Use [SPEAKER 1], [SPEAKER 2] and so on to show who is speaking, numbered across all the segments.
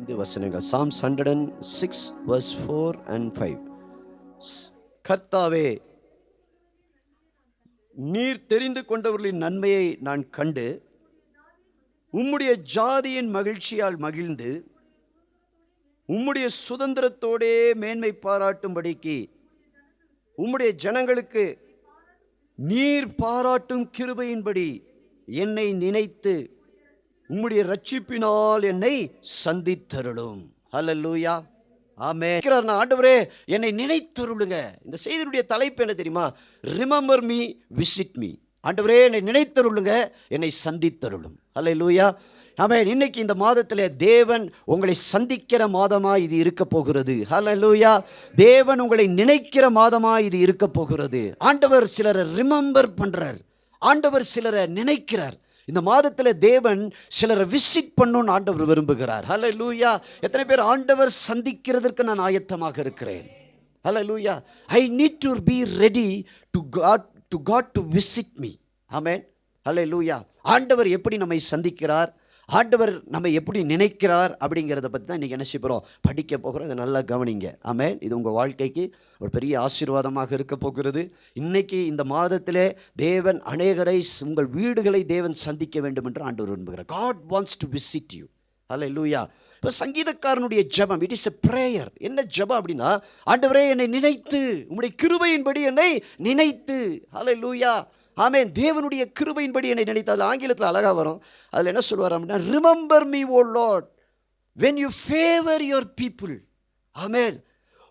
[SPEAKER 1] 5 வசனங்கள். Psalms 106 verse 4 and 5. கர்த்தாவே, நீர் தெரிந்து கொண்டவர்களின் நன்மையை நான் கண்டு உம்முடைய ஜாதியின் மகிழ்ச்சியால் மகிழ்ந்து உம்முடைய சுதந்திரத்தோடே மேன்மை பாராட்டும்படிக்கு உம்முடைய ஜனங்களுக்கு நீர் பாராட்டும் கிருபையின்படி என்னை நினைத்து உம்முடைய ரட்சிப்பினால் என்னை சந்தித்தருளும். ஹல்லேலூயா, ஆமென். ஆண்டவரே, என்னை நினைத்தருளுங்க. இந்த செய்தியுடைய தலைப்பு என்ன தெரியுமா? Remember me, visit me. ஆண்டவரே, என்னை நினைத்தருளுங்க, என்னை சந்தித்தருளும். ஹல்லேலூயா, ஆமென். இன்னைக்கு இந்த மாதத்தில் தேவன் உங்களை சந்திக்கிற மாதமாக இது இருக்க போகிறது. ஹல்லேலூயா, தேவன் உங்களை நினைக்கிற மாதமாக இது இருக்க போகிறது. ஆண்டவர் சிலரை ரிமெம்பர் பண்றார், ஆண்டவர் சிலரை நினைக்கிறார். இந்த மாதத்தில் தேவன் சிலரை விசிட் பண்ணணும்னு ஆண்டவர் விரும்புகிறார். ஹல்லேலூயா, எத்தனை பேர் ஆண்டவர் சந்திக்கிறதற்கு நான் ஆயத்தமாக இருக்கிறேன்? Hallelujah, I need to be ready to God to visit me. Amen. Hallelujah, ஆண்டவர் எப்படி நம்மை சந்திக்கிறார், ஆண்டவர் நம்ம எப்படி நினைக்கிறார் அப்படிங்கிறத பற்றி தான் இன்றைக்கி என்ன செய்ய போகிறோம், படிக்க போகிறோம். இதை நல்லா கவனிங்க. ஆமென். இது உங்கள் வாழ்க்கைக்கு ஒரு பெரிய ஆசீர்வாதமாக இருக்க போகிறது. இன்றைக்கி இந்த மாதத்திலே தேவன் அநேகரை உங்கள் வீடுகளை தேவன் சந்திக்க வேண்டும் என்று ஆண்டவர் விரும்புகிறார். God wants to visit you. ஹல்லேலூயா. இப்போ சங்கீதக்காரனுடைய ஜெபம், இட் இஸ் எ ப்ரேயர். என்ன ஜெபம் அப்படின்னா, ஆண்டவரே என்னை நினைத்து உம்முடைய கிருபையின்படி என்னை நினைத்து. ஹல்லேலூயா, ஆமென். தேவனுடைய கிருபையின்படி என்னை நினைத்து. அது ஆங்கிலத்தில் அழகாக வரும். அதில் என்ன சொல்லுவார் அப்படின்னா, remember me O Lord when you favor your people. Amen.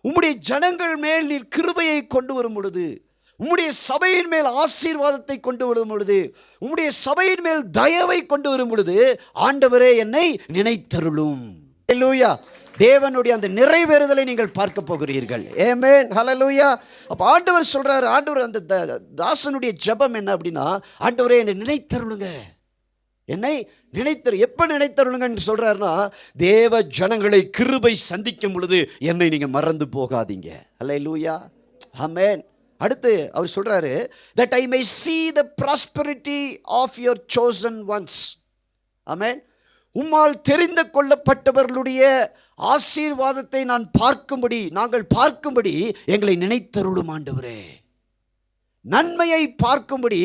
[SPEAKER 1] உம்முடைய ஜனங்கள் மேல் நீர் கிருபையை கொண்டு வரும் பொழுது, உம்முடைய சபையின் மேல் ஆசீர்வாதத்தை கொண்டு வரும் பொழுது, உம்முடைய சபையின் மேல் தயவை கொண்டு வரும் பொழுது, ஆண்டவரே என்னை நினைத்தருளும். ஹல்லேலூயா, தேவனுடைய அந்த நிறைவேறுதலை நீங்கள் பார்க்க போகிறீர்கள். ஆமென். ஹல்லேலூயா. அப்போ ஆண்டவர் சொல்றாரு, ஆண்டவர் அந்த தாசனுடைய ஜெபம் என்ன அப்படின்னா, ஆண்டவரே என்னை நினைத்தருளுங்க, என்னை நினைத்தரு. எப்போ நினைத்தருளுங்கன்னு சொல்றாருன்னா, தேவ ஜனங்களை கிருபை சந்திக்கும் பொழுது என்னை நீங்க மறந்து போகாதீங்க. ஹல்லேலூயா, ஆமென். அடுத்து அவர் சொல்றாரு, that I may see the prosperity of your chosen ones. ஆமென். உம்மால் தெரிந்து கொள்ளப்பட்டவர்களுடைய ஆசீர்வாதத்தை நான் பார்க்கும்படி, நாங்கள் பார்க்கும்படி எங்களை நினைத்தருளும் ஆண்டவரே. நன்மையை பார்க்கும்படி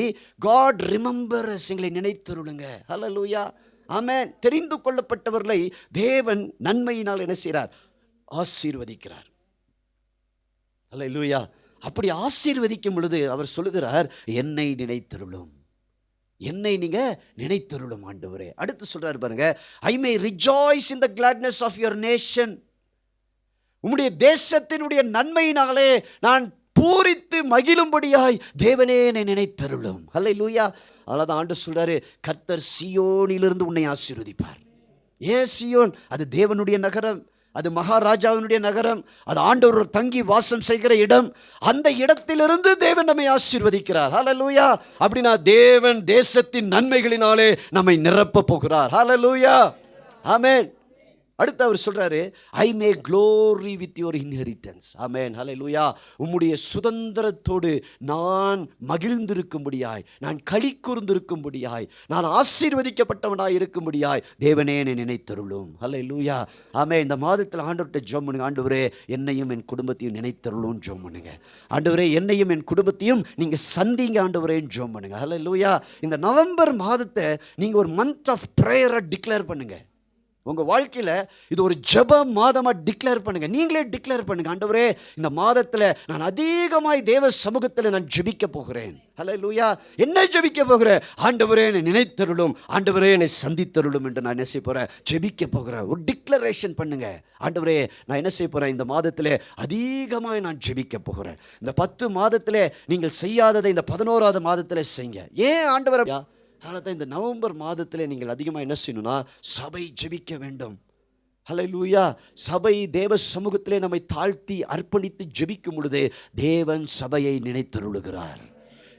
[SPEAKER 1] God remembers, எங்களை நினைத்தருளுங்க. ஹல்லேலூயா, ஆமென். தெரிந்து கொள்ளப்பட்டவர்களை தேவன் நன்மையினால் என்ன செய்கிறார்? ஆசீர்வதிக்கிறார். ஹல்லேலூயா. அப்படி ஆசீர்வதிக்கும் பொழுது அவர் சொல்லுகிறார், என்னை நினைத்தருளும், என்னை நீங்க நினைத்தருளும் ஆண்டவரே. அடுத்து சொல்றாரு பாருங்க, I may rejoice in the gladness of your nation. உம்முடைய தேசத்தினுடைய நன்மையினாலே நான் பூரித்து மகிழும்படியாய் தேவனே என்னை நினைத்தருளும். ஹல்லேலூயா. அதான் ஆண்டு சொல்றாரு, கர்த்தர் சீயோனிலிருந்து உன்னை ஆசீர்வதிப்பார். ஏன் சீயோன்? அது தேவனுடைய நகரம், அது மகாராஜாவினுடைய நகரம், அது ஆண்டவர் தங்கி வாசம் செய்கிற இடம். அந்த இடத்திலிருந்து தேவன் நம்மை ஆசீர்வதிக்கிறார். ஹல்லேலூயா. அப்படின்னா தேவன் தேசத்தின் நன்மைகளினாலே நம்மை நிரப்ப போகிறார். ஹல்லேலூயா, ஆமென். அடுத்து அவர் சொல்றாரு, ஐ மே க்ளோரி வித் யுவர் இன்ஹெரிட்டன்ஸ். ஆமென். ஹல்லேலூயா. உம்முடைய சுதந்திரத்தோடு நான் மகிழ்ந்திருக்கும்படியாய், நான் களி கூர்ந்திருக்கும்படியாய், நான் ஆசீர்வதிக்கப்பட்டவனாய் இருக்கும்படியாய் தேவனே என்னை நினைத்தருளும். ஹல்லேலூயா, ஆமென். இந்த மாதத்தில் ஆண்டவர்கிட்ட ஜெபம் பண்ணுங்க, ஆண்டவரே என்னையும் என் குடும்பத்தையும் நினைத்தருளும் ஜெபம் பண்ணுங்க. ஆண்டவரே என்னையும் என் குடும்பத்தையும் நீங்க சந்திங்க ஆண்டவரேன்னு ஜெபம் பண்ணுங்க. ஹல்லேலூயா. இந்த நவம்பர் மாதத்தை நீங்க ஒரு மந்த் ஆஃப் ப்ரேயரை டிக்ளேர் பண்ணுங்க. உங்கள் வாழ்க்கையில் இது ஒரு ஜெப மாதமாக டிக்ளேர் பண்ணுங்க. நீங்களே டிக்ளேர் பண்ணுங்க, ஆண்டவரே இந்த மாதத்தில் நான் அதிகமாய் தேவ சமூகத்தில் நான் ஜெபிக்க போகிறேன். ஹல்லேலூயா. என்ன ஜெபிக்க போகிறேன்? ஆண்டவரே என்னை நினைத்தருளும், ஆண்டவரே என்னை சந்தித்தருளும் என்று நான் என்ன செய்ய போகிறேன்? ஜெபிக்க போகிறேன். ஒரு டிக்ளரேஷன் பண்ணுங்க, ஆண்டவரே நான் என்ன செய்ய போகிறேன்? இந்த மாதத்தில் அதிகமாக நான் ஜெபிக்க போகிறேன். இந்த 10 மாதத்தில் நீங்கள் செய்யாததை இந்த 11ஆவது மாதத்தில் செய்யுங்க. ஏன் ஆண்டவர்? அதனால தான் இந்த நவம்பர் மாதத்தில் நீங்கள் அதிகமாக என்ன செய்யணும்னா, சபை ஜெபிக்க வேண்டும். ஹல்லேலூயா. சபை தேவ சமூகத்திலே நம்மை தாழ்த்தி அர்ப்பணித்து ஜெபிக்கும் பொழுது தேவன் சபையை நினைத்தருளுகிறார்.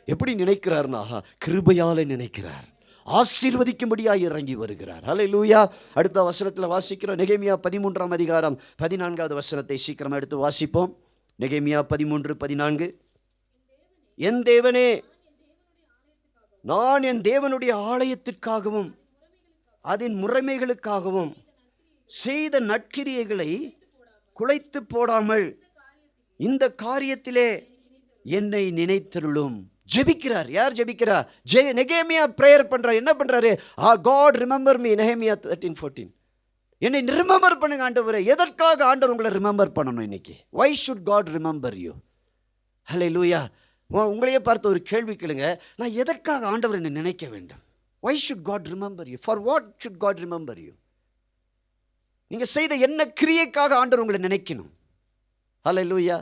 [SPEAKER 1] எப்படி நினைக்கிறார்னா, கிருபையாலே நினைக்கிறார், ஆசீர்வதிக்கும்படியாக இறங்கி வருகிறார். ஹல்லேலூயா. அடுத்த வசனத்தில் வாசிக்கிறோம், நெகேமியா 13ஆம் அதிகாரம் 14வது வசனத்தை சீக்கிரமாக எடுத்து வாசிப்போம். நெகேமியா 13:14. என் தேவனே, நான் என் தேவனுடைய ஆலயத்திற்காகவும் அதன் முறைமைகளுக்காகவும் செய்த நற்கிரியைகளை குலைத்து போடாமல் இந்த காரியத்திலே என்னை நினைத்தருளும். ஜெபிக்கிறார். யார் ஜெபிக்கிறார்? நெகேமியா பிரேயர் பண்றார். என்ன பண்றாரு? God remember me, நெகேமியா 13:14. என்னை ரிமெம்பர் பண்ணுங்க ஆண்டவரே. எதற்காக ஆண்டவர் உங்களை ரிமெம்பர் பண்ணணும் இன்னைக்கு? why should God remember you? ஹல்லேலூயா. உங்களையே பார்த்து ஒரு கேள்வி கேளுங்க, நான் எதற்காக ஆண்டவர் என்னை நினைக்க வேண்டும்? why should God remember you? for what should God remember you? நீங்க செய்த என்ன கிரியைக்காக ஆண்டவர் உங்களை நினைக்கணும்? ஹல்லேலூயா.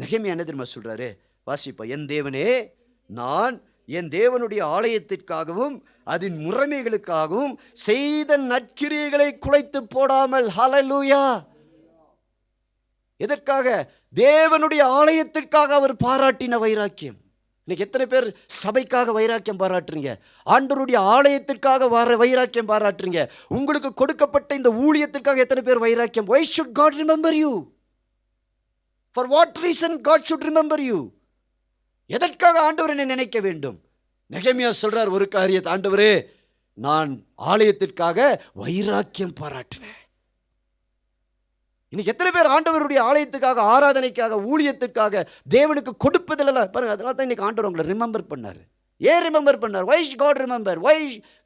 [SPEAKER 1] நெகேமியா என்ன தெரியுமா சொல்றாரு? வாசிப்பா. என் தேவனே, நான் என் தேவனுடைய ஆலயத்திற்காகவும் அதன் முறைமைகளுக்காகவும் செய்த நற்கிரியைகளை குலைத்து போடாமல். ஹல்லேலூயா. எதற்காக? தேவனுடைய ஆலயத்திற்காக அவர் பாராட்டின வைராக்கியம். இன்னைக்கு எத்தனை பேர் சபைக்காக வைராக்கியம் பாராட்டுறீங்க? ஆண்டவருடைய ஆலயத்திற்காக வைராக்கியம் பாராட்டுறீங்க? உங்களுக்கு கொடுக்கப்பட்ட இந்த ஊழியத்திற்காக எத்தனை பேர் வைராக்கியம்? why should God remember you? for what reason God should remember you? எதற்காக ஆண்டவர் என்னை நினைக்க வேண்டும்? நெகேமியா சொல்றார் ஒரு காரியத்தை, ஆண்டவரே, நான் ஆலயத்திற்காக வைராக்கியம் பாராட்டினேன். இன்னைக்கு எத்தனை பேர் ஆண்டவருடைய ஆலயத்துக்காக, ஆராதனைக்காக, ஊழியத்திற்காக, தேவனுக்கு கொடுப்பதில்லை பாருங்க. அதனால தான் இன்னைக்கு ஆண்டவர் உங்களை ரிமெம்பர் பண்ணார். ஏன் ரிமெம்பர் பண்ணார்? why God remember? why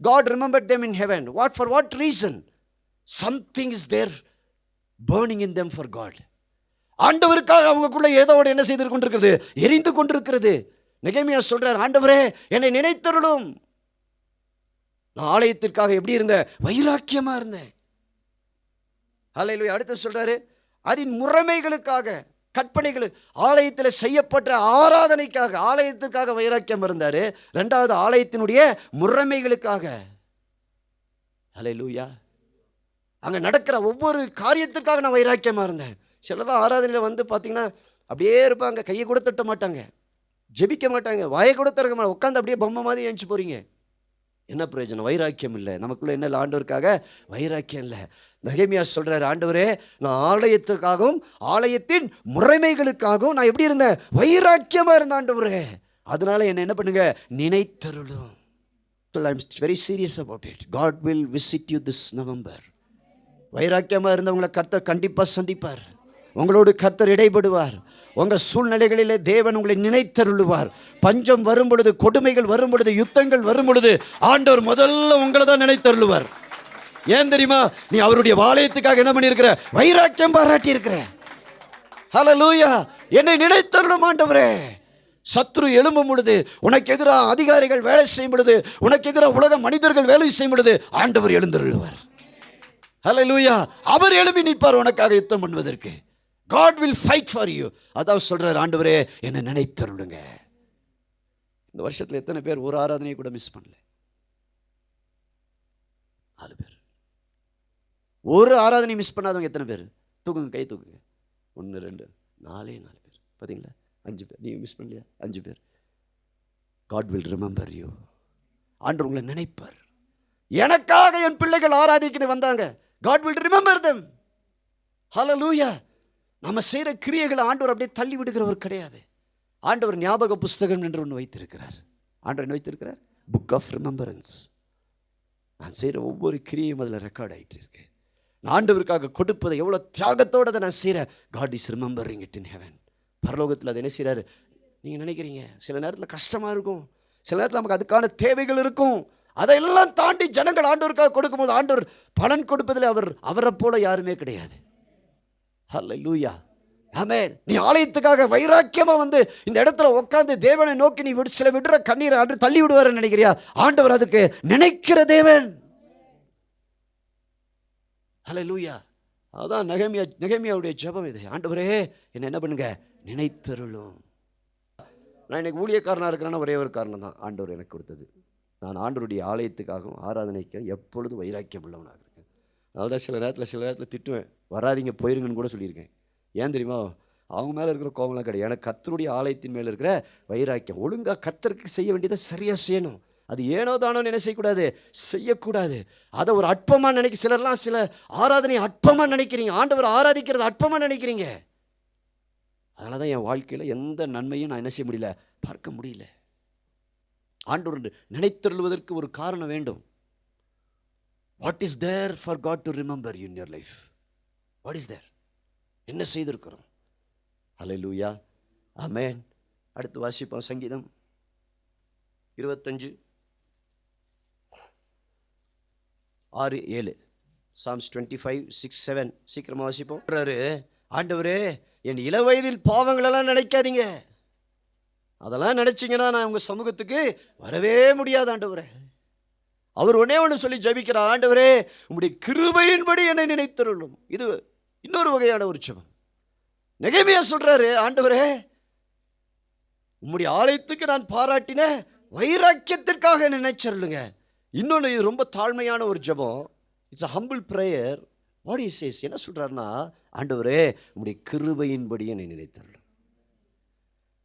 [SPEAKER 1] God remembered them in heaven? for what reason? something is there burning in them for God. ஆண்டவருக்காக அவங்களுக்குள்ள ஏதோ என்ன செய்து கொண்டிருக்கிறது? எரிந்து கொண்டிருக்கிறது. நெகேமியா சொல்றார், ஆண்டவரே என்னை நினைத்தருளும். நான் ஆலயத்திற்காக எப்படி இருந்தேன்? வைராக்கியமா இருந்தேன். ஹல்லேலூயா. அடுத்து சொல்றாரு, அதன் முறைமைகளுக்காக, கற்பனைகள், ஆலயத்தில் செய்யப்பட்ட ஆராதனைக்காக, ஆலயத்திற்காக வைராக்கியம் இருந்தாரு. ரெண்டாவது ஆலயத்தினுடைய முறைமைகளுக்காக. ஹல்லேலூயா. அங்க நடக்கிற ஒவ்வொரு காரியத்திற்காக நான் வைராக்கியமா இருந்தேன். சிலரும் ஆராதனையில் வந்து பார்த்தீங்கன்னா அப்படியே இருப்பாங்க, கையை கூட தட்ட மாட்டாங்க, ஜெபிக்க மாட்டாங்க, வாயை கூட திறக்க மாட்டாங்க, உட்காந்து அப்படியே பொம்மை மாதிரி ஏஞ்சி போறீங்க. என்ன பிரயோஜனம்? வைராக்கியம் இல்லை. நமக்குள்ள என்ன இல்லை? ஆண்டவருக்காக வைராக்கியம் இல்லை. நெகேமியா சொல்றாரு, ஆண்டவரே, நான் ஆலயத்துக்காகவும் ஆலயத்தின் முறைமைகளுக்காகவும் நான் எப்படி இருந்தேன்? வைராக்கியமா இருந்தேன் ஆண்டவரே. அதனால என்ன பண்ணுங்க? நினைத்தருளும். I am very serious about it. God will visit you this November. வைராக்கியமா இருந்தவங்களை கர்த்தர் கண்டிப்பா சந்திப்பார். உங்களோடு கர்த்தர் இடைபடுவார். உங்கள் சூழ்நிலைகளிலே தேவன் உங்களை நினைத்தருளுவார். பஞ்சம் வரும் பொழுது, கொடுமைகள் வரும் பொழுது, யுத்தங்கள் வரும் பொழுது ஆண்டவர் முதல்ல உங்களை தான் நினைத்தருளுவார். ஏன் தெரியுமா? நீ அவருடைய ஆலயத்துக்காக என்ன பண்ணியிருக்கிற? வைராக்கியம் பாராட்டி இருக்கிற. ஹல்லேலூயா. என்னை நினைத்தருளும் ஆண்டவரே. சத்ரு எழும்பும் பொழுது, உனக்கு எதிராக அதிகாரிகள் வேலை செய்யும் பொழுது, உனக்கு எதிராக உலக மனிதர்கள் வேலை செய்யும் பொழுது ஆண்டவர் எழுந்தருளுவார். ஹல்லேலூயா. அவர் எழுப்பி நிற்பார் உனக்காக யுத்தம் பண்ணுவதற்கு. God will fight for you. அதான் சொல்றார், ஆண்டவரே என்னை நினைத்தருளுங்க. இந்த வருஷத்துல எத்தனை பேர் ஒரு ஆராதனையை கூட மிஸ் பண்ணல? 4 பேர். ஒரு ஆராதனை மிஸ் பண்ணாதவங்க எத்தனை பேர்? தூக்குங்க, கை தூக்குங்க. 1 2 4 பேர். பார்த்தீங்களா? 5 பேர். நீங்க மிஸ் பண்ணலையா? 5 பேர். God will remember you. ஆண்டவர் உங்களை நினைப்பார். எனக்காக என் பிள்ளைகள் ஆராதிக்க வந்தாங்க. God will remember them. Hallelujah. நம்ம செய்கிற கிரியைகளை ஆண்டவர் அப்படியே தள்ளி விடுகிறவர் கிடையாது. ஆண்டவர் ஞாபக புஸ்தகம் என்று ஒன்று வைத்திருக்கிறார். ஆண்டவர் என்ன வைத்திருக்கிறார்? Book of remembrance. நான் செய்கிற ஒவ்வொரு கிரியையும் அதில் ரெக்கார்ட் ஆகிட்டு இருக்கு. நான் ஆண்டவருக்காக கொடுப்பதை எவ்வளோ தியாகத்தோடு அதை நான் செய்கிறேன். God is remembering it in heaven. பரலோகத்தில் அதை என்ன செய்கிறாரு? நீங்கள் நினைக்கிறீங்க சில நேரத்தில் கஷ்டமாக இருக்கும், சில நேரத்தில் நமக்கு அதுக்கான தேவைகள் இருக்கும். அதையெல்லாம் தாண்டி ஜனங்கள் ஆண்டவருக்காக கொடுக்கும்போது ஆண்டவர் பலன் கொடுப்பதில் அவரை போல யாருமே கிடையாது. ஹல்லேலூயா. ஆமென். நீ ஆலயத்துக்காக வைராக்கியமா வந்து இந்த இடத்துல உட்கார்ந்து தேவனை நோக்கி நீ சில விடுற கண்ணீரை ஆண்டு தள்ளி விடுவார்னு நினைக்கிறியா? ஆண்டவர் அதுக்கு நினைக்கிற தேவன். ஹல்லேலூயா. அதான் நெகேமியாவுடைய ஜெபம் இது. ஆண்டவரே என்ன பண்ணுங்க? நினைத்தருளும். நான் இன்னைக்கு ஊழியக்காரனாக இருக்கிறேன்னா ஒரே ஒரு காரணம் தான், ஆண்டவர் எனக்கு கொடுத்தது. நான் ஆண்டவருடைய ஆலயத்துக்காகவும் ஆராதனைக்கும் எப்பொழுதும் வைராக்கியம் உள்ளவனாக இருக்கேன். அதான் சில நேரத்தில் திட்டுவேன், வராதிங்க போயிருங்கன்னு கூட சொல்லியிருக்கேன். ஏன் தெரியுமா? அவங்க மேலே இருக்கிற கோபம்லாம் கிடையாது. எனக்கு கர்த்தருடைய ஆலயத்தின் மேலே இருக்கிற வைராக்கியம். ஒழுங்காக கர்த்தருக்கு செய்ய வேண்டியதை சரியாக செய்யணும். அது ஏனோ தானோன்னு என்ன செய்யக்கூடாது? செய்யக்கூடாது. அதை ஒரு அற்பமாக நினைக்க சிலர்லாம் சில ஆராதனை அற்பமாக நினைக்கிறீங்க. ஆண்டவர் ஆராதிக்கிறது அற்பமாக நினைக்கிறீங்க. அதனால தான் என் வாழ்க்கையில் எந்த நன்மையும் நான் என்ன செய்ய முடியல? பார்க்க முடியல. ஆண்டவர் நினைத்தருள்வதற்கு ஒரு காரணம் வேண்டும். What is there for God to remember in your life? What is there? என்ன செய்திருக்கிறோம்? ஹல்லேலூயா, ஆமென். அடுத்து வாசிப்போம் சங்கீதம் 25 6 7. Psalms 25 6 7. சீக்கிரமா வாசிப்போம். ஆண்டவரே, என் இளவயதில் பாவங்களெல்லாம் நினைக்காதீங்க. அதெல்லாம் நினைச்சிங்கன்னா நான் உங்கள் சமூகத்துக்கு வரவே முடியாது ஆண்டவரே. அவர் ஒன்னே ஒன்று சொல்லி ஜெபிக்கிறார், ஆண்டவரே உம்முடைய கிருபையின்படி என்னை நினைத்தருளும். இது இன்னொரு வகையான ஒரு ஜெபம். நெகேமியா சொல்றாரு, ஆண்டவரே உம்முடைய ஆலயத்துக்கு நான் பாராட்டின வைராக்கியத்திற்காக நினைச்சருளுங்க. இன்னொன்று, இது ரொம்ப தாழ்மையான ஒரு ஜெபம். It's a humble prayer. What is says? என்ன சொல்றாருன்னா, ஆண்டவரே உம்முடைய கிருபையின்படி என்னை நினைத்தருளும்.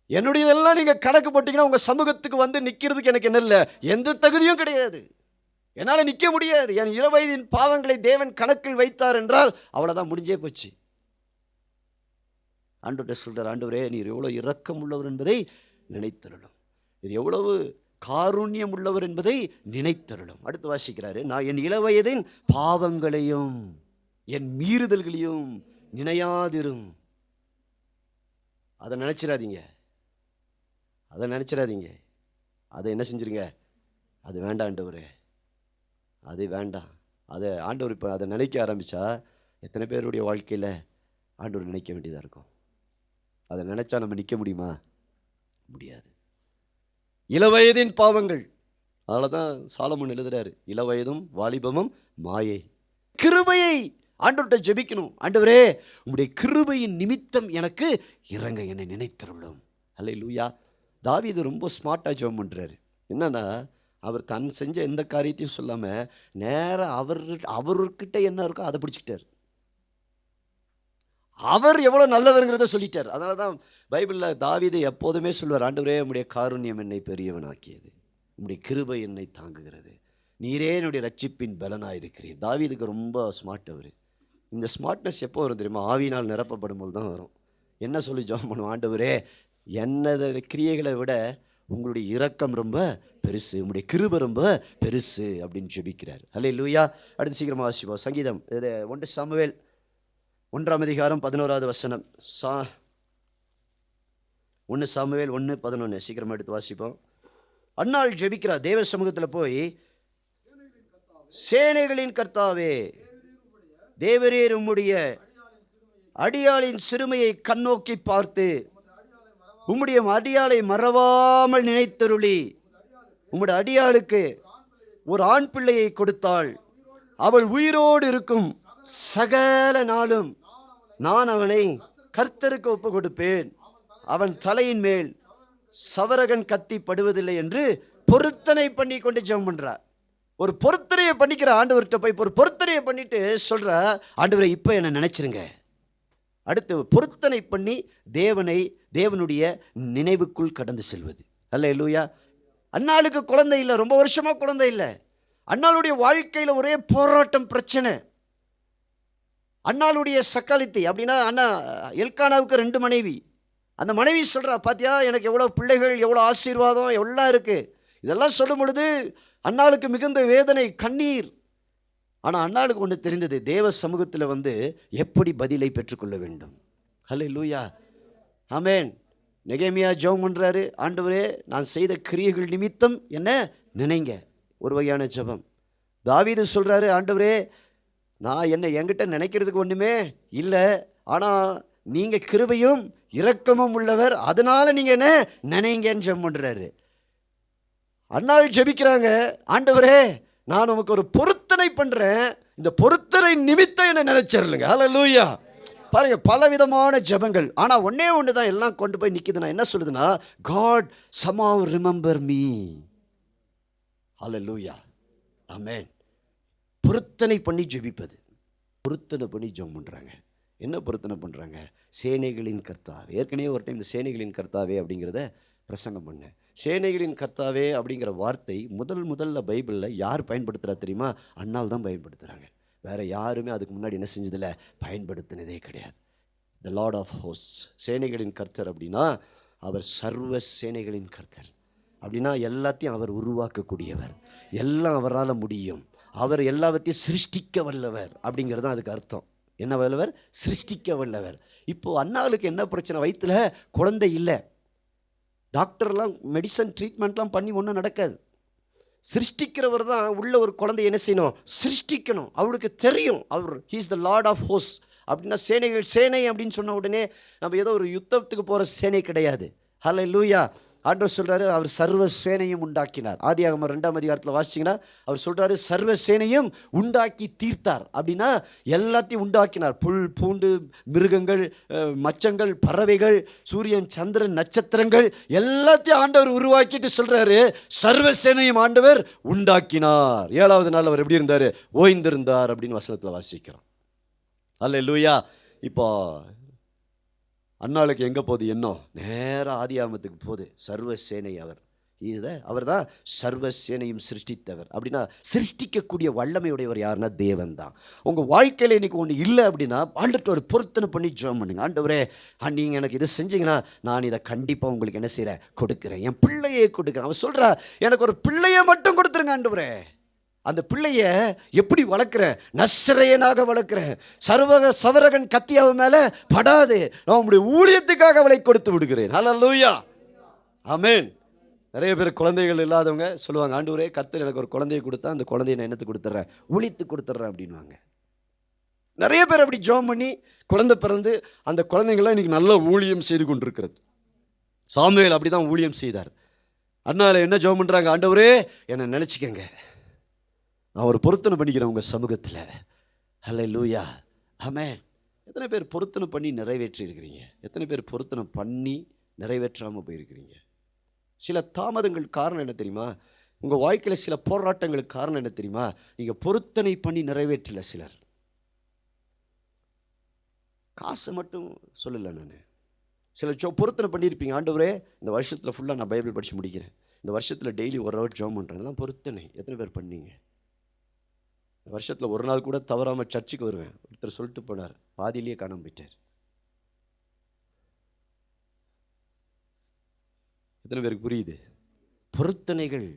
[SPEAKER 1] என்னுடையதெல்லாம் நீங்க கணக்கு போட்டீங்கன்னா உங்க சமூகத்துக்கு வந்து நிற்கிறதுக்கு எனக்கு என்ன இல்லை, எந்த தகுதியும் கிடையாது. என்னால் நிற்க முடியாது. என் இளவயதின் பாவங்களை தேவன் கணக்கில் வைத்தார் என்றால் அவ்வளோதான், முடிஞ்சே போச்சு. ஆண்டவர்கிட்ட சொல்றார், ஆண்டவரே நீர் எவ்வளோ இரக்கம் உள்ளவர் என்பதை நினைத்தருளும், இது எவ்வளவு காருண்யம் உள்ளவர் என்பதை நினைத்தருளும். அடுத்து வாசிக்கிறாரு, நான் என் இளவயதின் பாவங்களையும் என் மீறுதல்களையும் நினையாதிரும். அதை நினைச்சிடாதீங்க, அதை நினைச்சிடாதீங்க. அதை என்ன செஞ்சிருங்க? அது வேண்டாம் ஆண்டவரே, அது வேண்டாம். அதை ஆண்டவர் இப்போ அதை நினைக்க ஆரம்பித்தா எத்தனை பேருடைய வாழ்க்கையில் ஆண்டவர் நினைக்க வேண்டியதாக இருக்கும். அதை நினச்சா நம்ம நிற்க முடியுமா? முடியாது. இளவயதின் பாவங்கள், அதனால தான் சாலமோன் எழுதுறாரு, இளவயதும் வாலிபமும் மாயை. கிருபையை ஆண்டவர்கிட்ட ஜெபிக்கணும். ஆண்டவரே உம்முடைய கிருபையின் நிமித்தம் எனக்கு இறங்க, என்னை நினைத்தருளும். அல்லேலூயா. தாவீது ரொம்ப ஸ்மார்ட்டாக ஜெபம் பண்ணுறாரு. என்னன்னா, அவர் தன் செஞ்ச எந்த காரியத்தையும் சொல்லாமல் நேராக அவர்கிட்ட என்ன இருக்கோ அதை பிடிச்சிக்கிட்டார். அவர் எவ்வளோ நல்லவருங்கிறத சொல்லிட்டார். அதனால தான் பைபிளில் தாவீது எப்போதுமே சொல்வார், ஆண்டவரே உம்முடைய காருண்யம் என்னை பெரியவனாக்கியது, உம்முடைய கிருபை என்னை தாங்குகிறது, நீரே என்னுடைய ரட்சிப்பின் பலனாக இருக்கிறீர். தாவீதுக்கு ரொம்ப ஸ்மார்ட். அவர் இந்த ஸ்மார்ட்னஸ் எப்போ வரும் தெரியுமா? ஆவியினால் நிரப்பப்படும் போது தான் வரும். என்ன சொல்லி ஜெபம் பண்ணுவோம்? ஆண்டவரே என்னது கிரியைகளை விட உங்களுடைய இரக்கம் ரொம்ப பெருசு, உங்களுடைய கிருபை ரொம்ப பெருசு அப்படின்னு ஜெபிக்கிறார். அல்லேலூயா. அடுத்து சீக்கிரமாக வாசிப்போம். சங்கீதம் 1 சாமுவேல் 1ஆம் அதிகாரம் 11வது வசனம். 1 சாமுவேல் 1:11. சீக்கிரமாக எடுத்து வாசிப்போம். அன்னாள் ஜெபிக்கிறார் தேவ சமூகத்தில் போய், சேனைகளின் கர்த்தாவே தேவரீர் உம்முடைய அடியாளின் சிறுமையை கண்ணோக்கி பார்த்து உம்முடைய அடியாளை மறவாமல் நினைத்தருளி உம்முடைய அடியாளுக்கு ஒரு ஆண் பிள்ளையை கொடுத்தாள். அவள் உயிரோடு இருக்கும் சகல நாளும் நான் அவனை கர்த்தருக்கு ஒப்பு கொடுப்பேன். அவன் தலையின் மேல் சவரகன் கத்தி படுவதில்லை என்று பொருத்தனை பண்ணி கொண்டு ஜெபம் பண்றார். ஒரு பொருத்தனையை பண்ணிக்கிற ஆண்டவர்கிட்ட போய் ஒரு பொருத்தனையை பண்ணிட்டு சொல்ற, ஆண்டவரை இப்போ என்ன நினைச்சிருங்க. அடுத்து பொருத்தனை பண்ணி தேவனுடைய நினைவுக்குள் கடந்து செல்வது. அல்லேலூயா. அன்னாளுக்கு குழந்தை இல்லை, ரொம்ப வருஷமா குழந்தை இல்லை. அன்னாளுடைய வாழ்க்கையில் ஒரே போராட்டம், பிரச்சனை. அன்னாளுடைய சக்காலித்தி அப்படின்னா, அண்ணா எல்கானாவுக்கு 2 மனைவி. அந்த மனைவி சொல்கிறா, பாத்தியா எனக்கு எவ்வளோ பிள்ளைகள், எவ்வளோ ஆசீர்வாதம் எல்லாம் இருக்குது. இதெல்லாம் சொல்லும் பொழுது அன்னாளுக்கு மிகுந்த வேதனை, கண்ணீர். ஆனால் அன்னாளுக்கு ஒன்று தெரிந்தது, தேவ சமூகத்தில் வந்து எப்படி பதிலை பெற்றுக்கொள்ள வேண்டும். ஹல்லேலூயா, ஆமென். நெகேமியா ஜெபம் பண்ணுறாரு, ஆண்டவரே நான் செய்த கிரியைகள் நிமித்தம் என்ன நினைங்க. ஒரு வகையான ஜெபம். தாவீது சொல்கிறாரு, ஆண்டவரே நான் என்கிட்ட நினைக்கிறதுக்கு ஒன்றுமே இல்லை, ஆனால் நீங்கள் கிருபையும் இரக்கமும் உள்ளவர், அதனால் நீங்கள் என்ன நினைங்கன்னு ஜெபம் பண்ணுறாரு. அன்னாள் ஜெபிக்கிறாங்க, ஆண்டவரே நான் உமக்கு ஒரு பொருத்தனை பண்ணுறேன், இந்த பொருத்தனை நிமித்தம் என்ன நினைச்சிடலுங்க. ஹல்லேலூயா. பாருங்க, பலவிதமான ஜெபங்கள். ஆனால் ஒன்னே ஒன்று தான் எல்லாம் கொண்டு போய் நிற்கிதுன்னா என்ன சொல்லுதுன்னா, காட் somehow remember me. ஹல்லேலூயா, ஆமென். பொருத்தனை பண்ணி ஜெபிப்பது, பொருத்தனை பண்ணி ஜெபம் பண்ணுறாங்க. என்ன பொருத்தனை பண்ணுறாங்க? சேனைகளின் கர்த்தாவே. ஏற்கனவே ஒரு டைம் இந்த சேனைகளின் கர்த்தாவே அப்படிங்கிறத பிரசங்கம் பண்ணேன். சேனைகளின் கர்த்தாவே அப்படிங்கிற வார்த்தை முதல்ல பைபிளில் யார் பயன்படுத்துகிறா தெரியுமா? அன்னாள் தான் பயன்படுத்துகிறாங்க. வேறு யாருமே அதுக்கு முன்னாடி என்ன செஞ்சதில்லை, பயன்படுத்தினதே கிடையாது. த லார்ட் ஆஃப் ஹோஸ்ட்ஸ், சேனைகளின் கர்த்தர் அப்படின்னா அவர் சர்வ சேனைகளின் கர்த்தர். அப்படின்னா எல்லாத்தையும் அவர் உருவாக்கக்கூடியவர், எல்லாம் அவரால் முடியும். அவர் எல்லாவற்றையும் சிருஷ்டிக்க வல்லவர் அப்படிங்கிறது தான் அதுக்கு அர்த்தம். என்ன வல்லவர்? சிருஷ்டிக்க வல்லவர். இப்போ அண்ணாளுக்கு என்ன பிரச்சனை? வயிற்றுல குழந்தை இல்லை. டாக்டர்லாம் மெடிசன் ட்ரீட்மெண்ட்லாம் பண்ணி ஒன்றும் நடக்காது. சிருஷ்டிக்கிறவர் தான் உள்ள ஒரு குழந்தை என்ன செய்யணும்? சிருஷ்டிக்கணும். அவருக்கு தெரியும். அவர் he is the lord of host. அப்படின்னா சேனைகள் சேனை அப்படின்னு சொன்ன உடனே நம்ம ஏதோ ஒரு யுத்தத்துக்கு போகிற சேனை கிடையாது. ஹல்லேலூயா. ஆண்டவர் சொல்கிறாரு, அவர் சர்வ சேனையும் உண்டாக்கினார். ஆதியாகமம் 2ஆம் அதிகாரத்தில் வாசிச்சிங்கன்னா அவர் சொல்கிறாரு, சர்வ சேனையும் உண்டாக்கி தீர்த்தார். அப்படின்னா எல்லாத்தையும் உண்டாக்கினார். புல் பூண்டு மிருகங்கள், மச்சங்கள், பறவைகள், சூரியன், சந்திரன், நட்சத்திரங்கள் எல்லாத்தையும் ஆண்டவர் உருவாக்கிட்டு சொல்கிறாரு, சர்வ சேனையும் ஆண்டவர் உண்டாக்கினார். 7வது நாள் அவர் எப்படி இருந்தார்? ஓய்ந்திருந்தார் அப்படின்னு வசனத்தில் வாசிக்கிறோம். அல்லேலூயா. இப்போ அன்னாளுக்கு எங்கே போகுது? எண்ணம் நேராக ஆதியாகமத்துக்கு போகுது. சர்வ சேனை அவர் தான் சர்வ சேனையும் சிருஷ்டித்தவர். அப்படின்னா சிருஷ்டிக்கக்கூடிய வல்லமையுடையவர் யாருன்னா தேவன் தான். உங்கள் வாழ்க்கையில் இன்றைக்கி ஒன்று இல்லை அப்படின்னா ஆண்டவர்கிட்ட ஒரு பொருத்தனை பண்ணி ஜெபம் பண்ணுங்க. ஆண்டவரே, நீங்கள் எனக்கு இதை செஞ்சீங்கன்னா நான் இதை கண்டிப்பாக உங்களுக்கு என்ன செய்கிறேன்? கொடுக்குறேன். என் பிள்ளையே கொடுக்குறேன். அவன் சொல்கிறா, எனக்கு ஒரு பிள்ளையை மட்டும் கொடுத்துருங்க ஆண்டவரே. அந்த பிள்ளைய எப்படி வளர்க்குறேன்? நஸ்ரேயனாக வளர்க்குறேன். சவரகன் கத்தி அவன் மேலே படாது. நான் உங்களுடைய ஊழியத்துக்காக அவளை கொடுத்து விடுகிறேன். ஹல்லேலூயா. ஆமென். நிறைய பேர் குழந்தைகள் இல்லாதவங்க சொல்லுவாங்க, ஆண்டவரே கர்த்தர் எனக்கு ஒரு குழந்தையை கொடுத்தா அந்த குழந்தையை நான் என்னத்துக்கு கொடுத்துட்றேன்? ஊழியத்து கொடுத்துட்றேன் அப்படின்வாங்க. நிறைய பேர் அப்படி ஜெபம் பண்ணி குழந்தை பிறந்து அந்த குழந்தைங்களாம் இன்றைக்கி நல்ல ஊழியம் செய்து கொண்டிருக்கிறது. சாமுவேல் அப்படி தான் ஊழியம் செய்தார். அதனால் என்ன ஜெபம் பண்ணுறாங்க? ஆண்டவரே என்னை நினச்சிக்கங்க, நான் ஒரு பொருத்தனை பண்ணிக்கிறேன் உங்கள் சமூகத்தில். ஹல்லேலூயா. ஆமென். எத்தனை பேர் பொருத்தனை பண்ணி நிறைவேற்றி இருக்கிறீங்க? எத்தனை பேர் பொருத்தனை பண்ணி நிறைவேற்றாமல் போயிருக்கிறீங்க? சில தாமதங்கள் காரணம் என்ன தெரியுமா? உங்கள் வாழ்க்கையில் சில போராட்டங்களுக்கு காரணம் என்ன தெரியுமா? நீங்கள் பொருத்தனை பண்ணி நிறைவேற்றல. சிலர் காசு மட்டும் சொல்லலை. நான் சில பொருத்தனை பண்ணியிருப்பீங்க. ஆண்டவரே இந்த வருஷத்தில் ஃபுல்லாக நான் பைபிள் படித்து முடிக்கிறேன், இந்த வருஷத்தில் டெய்லி ஒரு ஹவர் ஜெபம் பண்ணுறேன். இதெல்லாம் பொருத்தனை. எத்தனை பேர் பண்ணீங்க? வருஷத்தில் ஒரு நாள் கூட தவறாமல் சர்ச்சுக்கு வருவேன். ஒருத்தர் சொல்லிட்டு போனார், பாதியிலேயே காணாம போயிட்டார். எத்தனை பேருக்கு புரியுது? பொருத்தனைகள்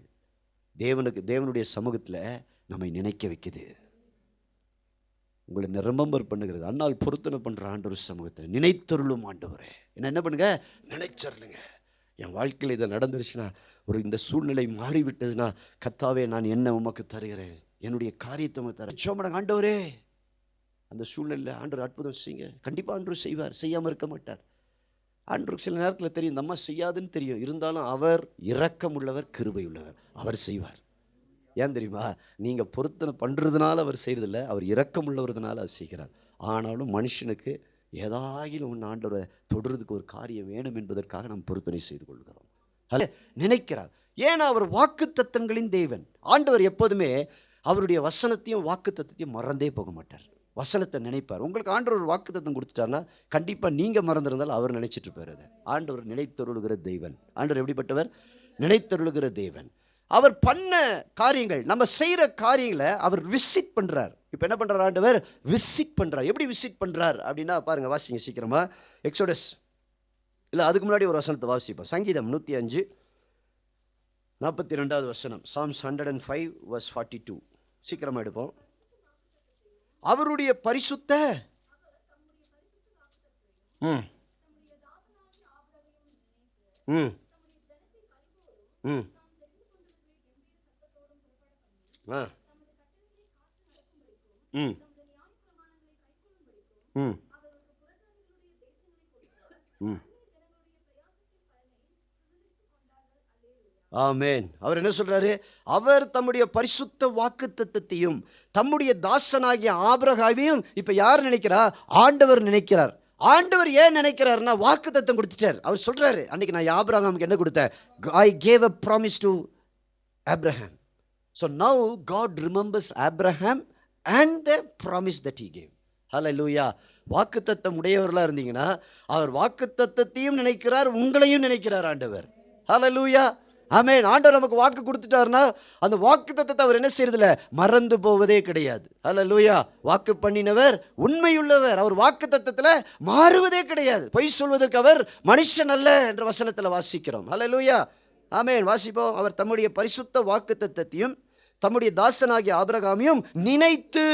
[SPEAKER 1] தேவனுடைய சமூகத்தில் நம்மை நினைக்க வைக்குது. உங்களை ரிமெம்பர் பண்ணுகிறது. அன்னால் பொருத்தனை பண்ணுற ஆண்டவர் சமூகத்தில் நினைத்தருளும் ஆண்டவரே. என்ன பண்ணுங்க? நினைச்சருளுங்க. என் வாழ்க்கையில் இதை நடந்துருச்சுன்னா, ஒரு இந்த சூழ்நிலை மாறிவிட்டதுன்னா, கர்த்தாவே நான் என்ன உமக்கு தருகிறேன், என்னுடைய காரியத்தை தர சோமடங்க. ஆண்டவரே அந்த சூழ்நிலையில் ஆண்டவர் அற்புதம் செய்யுங்க. கண்டிப்பாக ஆண்டவர் செய்வார், செய்யாமல் இருக்க மாட்டார். ஆண்டவருக்கு சில நேரத்தில் தெரியும், இந்த அம்மா செய்யாதுன்னு தெரியும். இருந்தாலும் அவர் இரக்கம் உள்ளவர், கிருபை உள்ளவர். அவர் செய்வார். ஏன் தெரியுமா? நீங்கள் பொருத்தனை பண்ணுறதுனால அவர் செய்கிறதில்ல, அவர் இரக்கம் உள்ளவர்னால அவர் செய்கிறார். ஆனாலும் மனுஷனுக்கு ஏதாகிலும் ஒன்று ஆண்டவரை தொடர்றதுக்கு ஒரு காரியம் வேணும் என்பதற்காக நாம் பொருத்தனை செய்து கொள்கிறோம். அல்ல நினைக்கிறார். ஏன்னா அவர் வாக்குத்தத்தங்களின் தேவன். ஆண்டவர் எப்போதுமே அவருடைய வசனத்தையும் வாக்குத்தத்தத்தையும் மறந்தே போக மாட்டார். வசனத்தை நினைப்பார். உங்களுக்கு ஆண்டவர் ஒரு வாக்குத்தத்தம் கொடுத்துட்டாருன்னா கண்டிப்பாக நீங்கள் மறந்துருந்தாலும் அவர் நினைச்சிட்டு இருப்பார். அதை ஆண்டவர் நினைத்தருளுகிற தேவன். ஆண்டவர் எப்படிப்பட்டவர்? நினைத்தருளுகிற தேவன். அவர் பண்ண காரியங்கள், நம்ம செய்கிற காரியங்களை அவர் விசிட் பண்ணுறார். இப்போ என்ன பண்ணுறார்? ஆண்டவர் விசிட் பண்ணுறார். எப்படி விசிட் பண்ணுறார் அப்படின்னா பாருங்க, வாசிங்க சீக்கிரமா. எக்ஸோடஸ் இல்லை, அதுக்கு முன்னாடி ஒரு வசனத்தை வாசிப்போம். சங்கீதம் 105 42வது வசனம். Psalms 105 verse 42. சீக்கிரமாக எடுப்போம். அவருடைய பரிசுத்த ம் ம் ம் ஆ ம் ம் ம் ஆமென். அவர் என்ன சொல்றாரு? அவர் தம்முடைய பரிசுத்த வாக்குத்தத்தத்தையும் தம்முடைய தாசனாகிய ஆபிரகாமையும் இப்ப யார் நினைக்கிறா? ஆண்டவர் நினைக்கிறார். ஆண்டவர் ஏன் நினைக்கிறார்னா வாக்குத்தத்தம் கொடுத்துட்டார். அவர் சொல்றாரு, அன்னைக்கு நான் ஆபிரகாமுக்கு என்ன கொடுத்தேன்? I gave a promise to Abraham. So now God remembers Abraham and the promise that he gave. Hallelujah. வாக்குத்தத்தம் உடையவர்களா இருந்தீங்கன்னா அவர் வாக்குத்தத்தத்தையும் நினைக்கிறார், உங்களையும் நினைக்கிறார் ஆண்டவர். Hallelujah. ஆமென். ஆண்டவர் நமக்கு வாக்கு கொடுத்துட்டாருன்னா அந்த வாக்குத்தத்தத்தை அவர் என்ன செய்யறதில்ல, மறந்து போவதே கிடையாது. ஹல்லேலூயா. வாக்கு பண்ணினவர் உண்மையுள்ளவர். அவர் வாக்குத்தத்தத்தில் மாறுவதே கிடையாது. பொய் சொல்வதற்கு அவர் மனுஷன் அல்ல என்ற வசனத்தில் வாசிக்கிறோம். ஹல்லேலூயா. ஆமென். வாசிப்போம். அவர் தம்முடைய பரிசுத்த வாக்குத்தத்தத்தையும் தம்முடைய தாசனாகிய ஆபிரகாமையும் நினைத்து.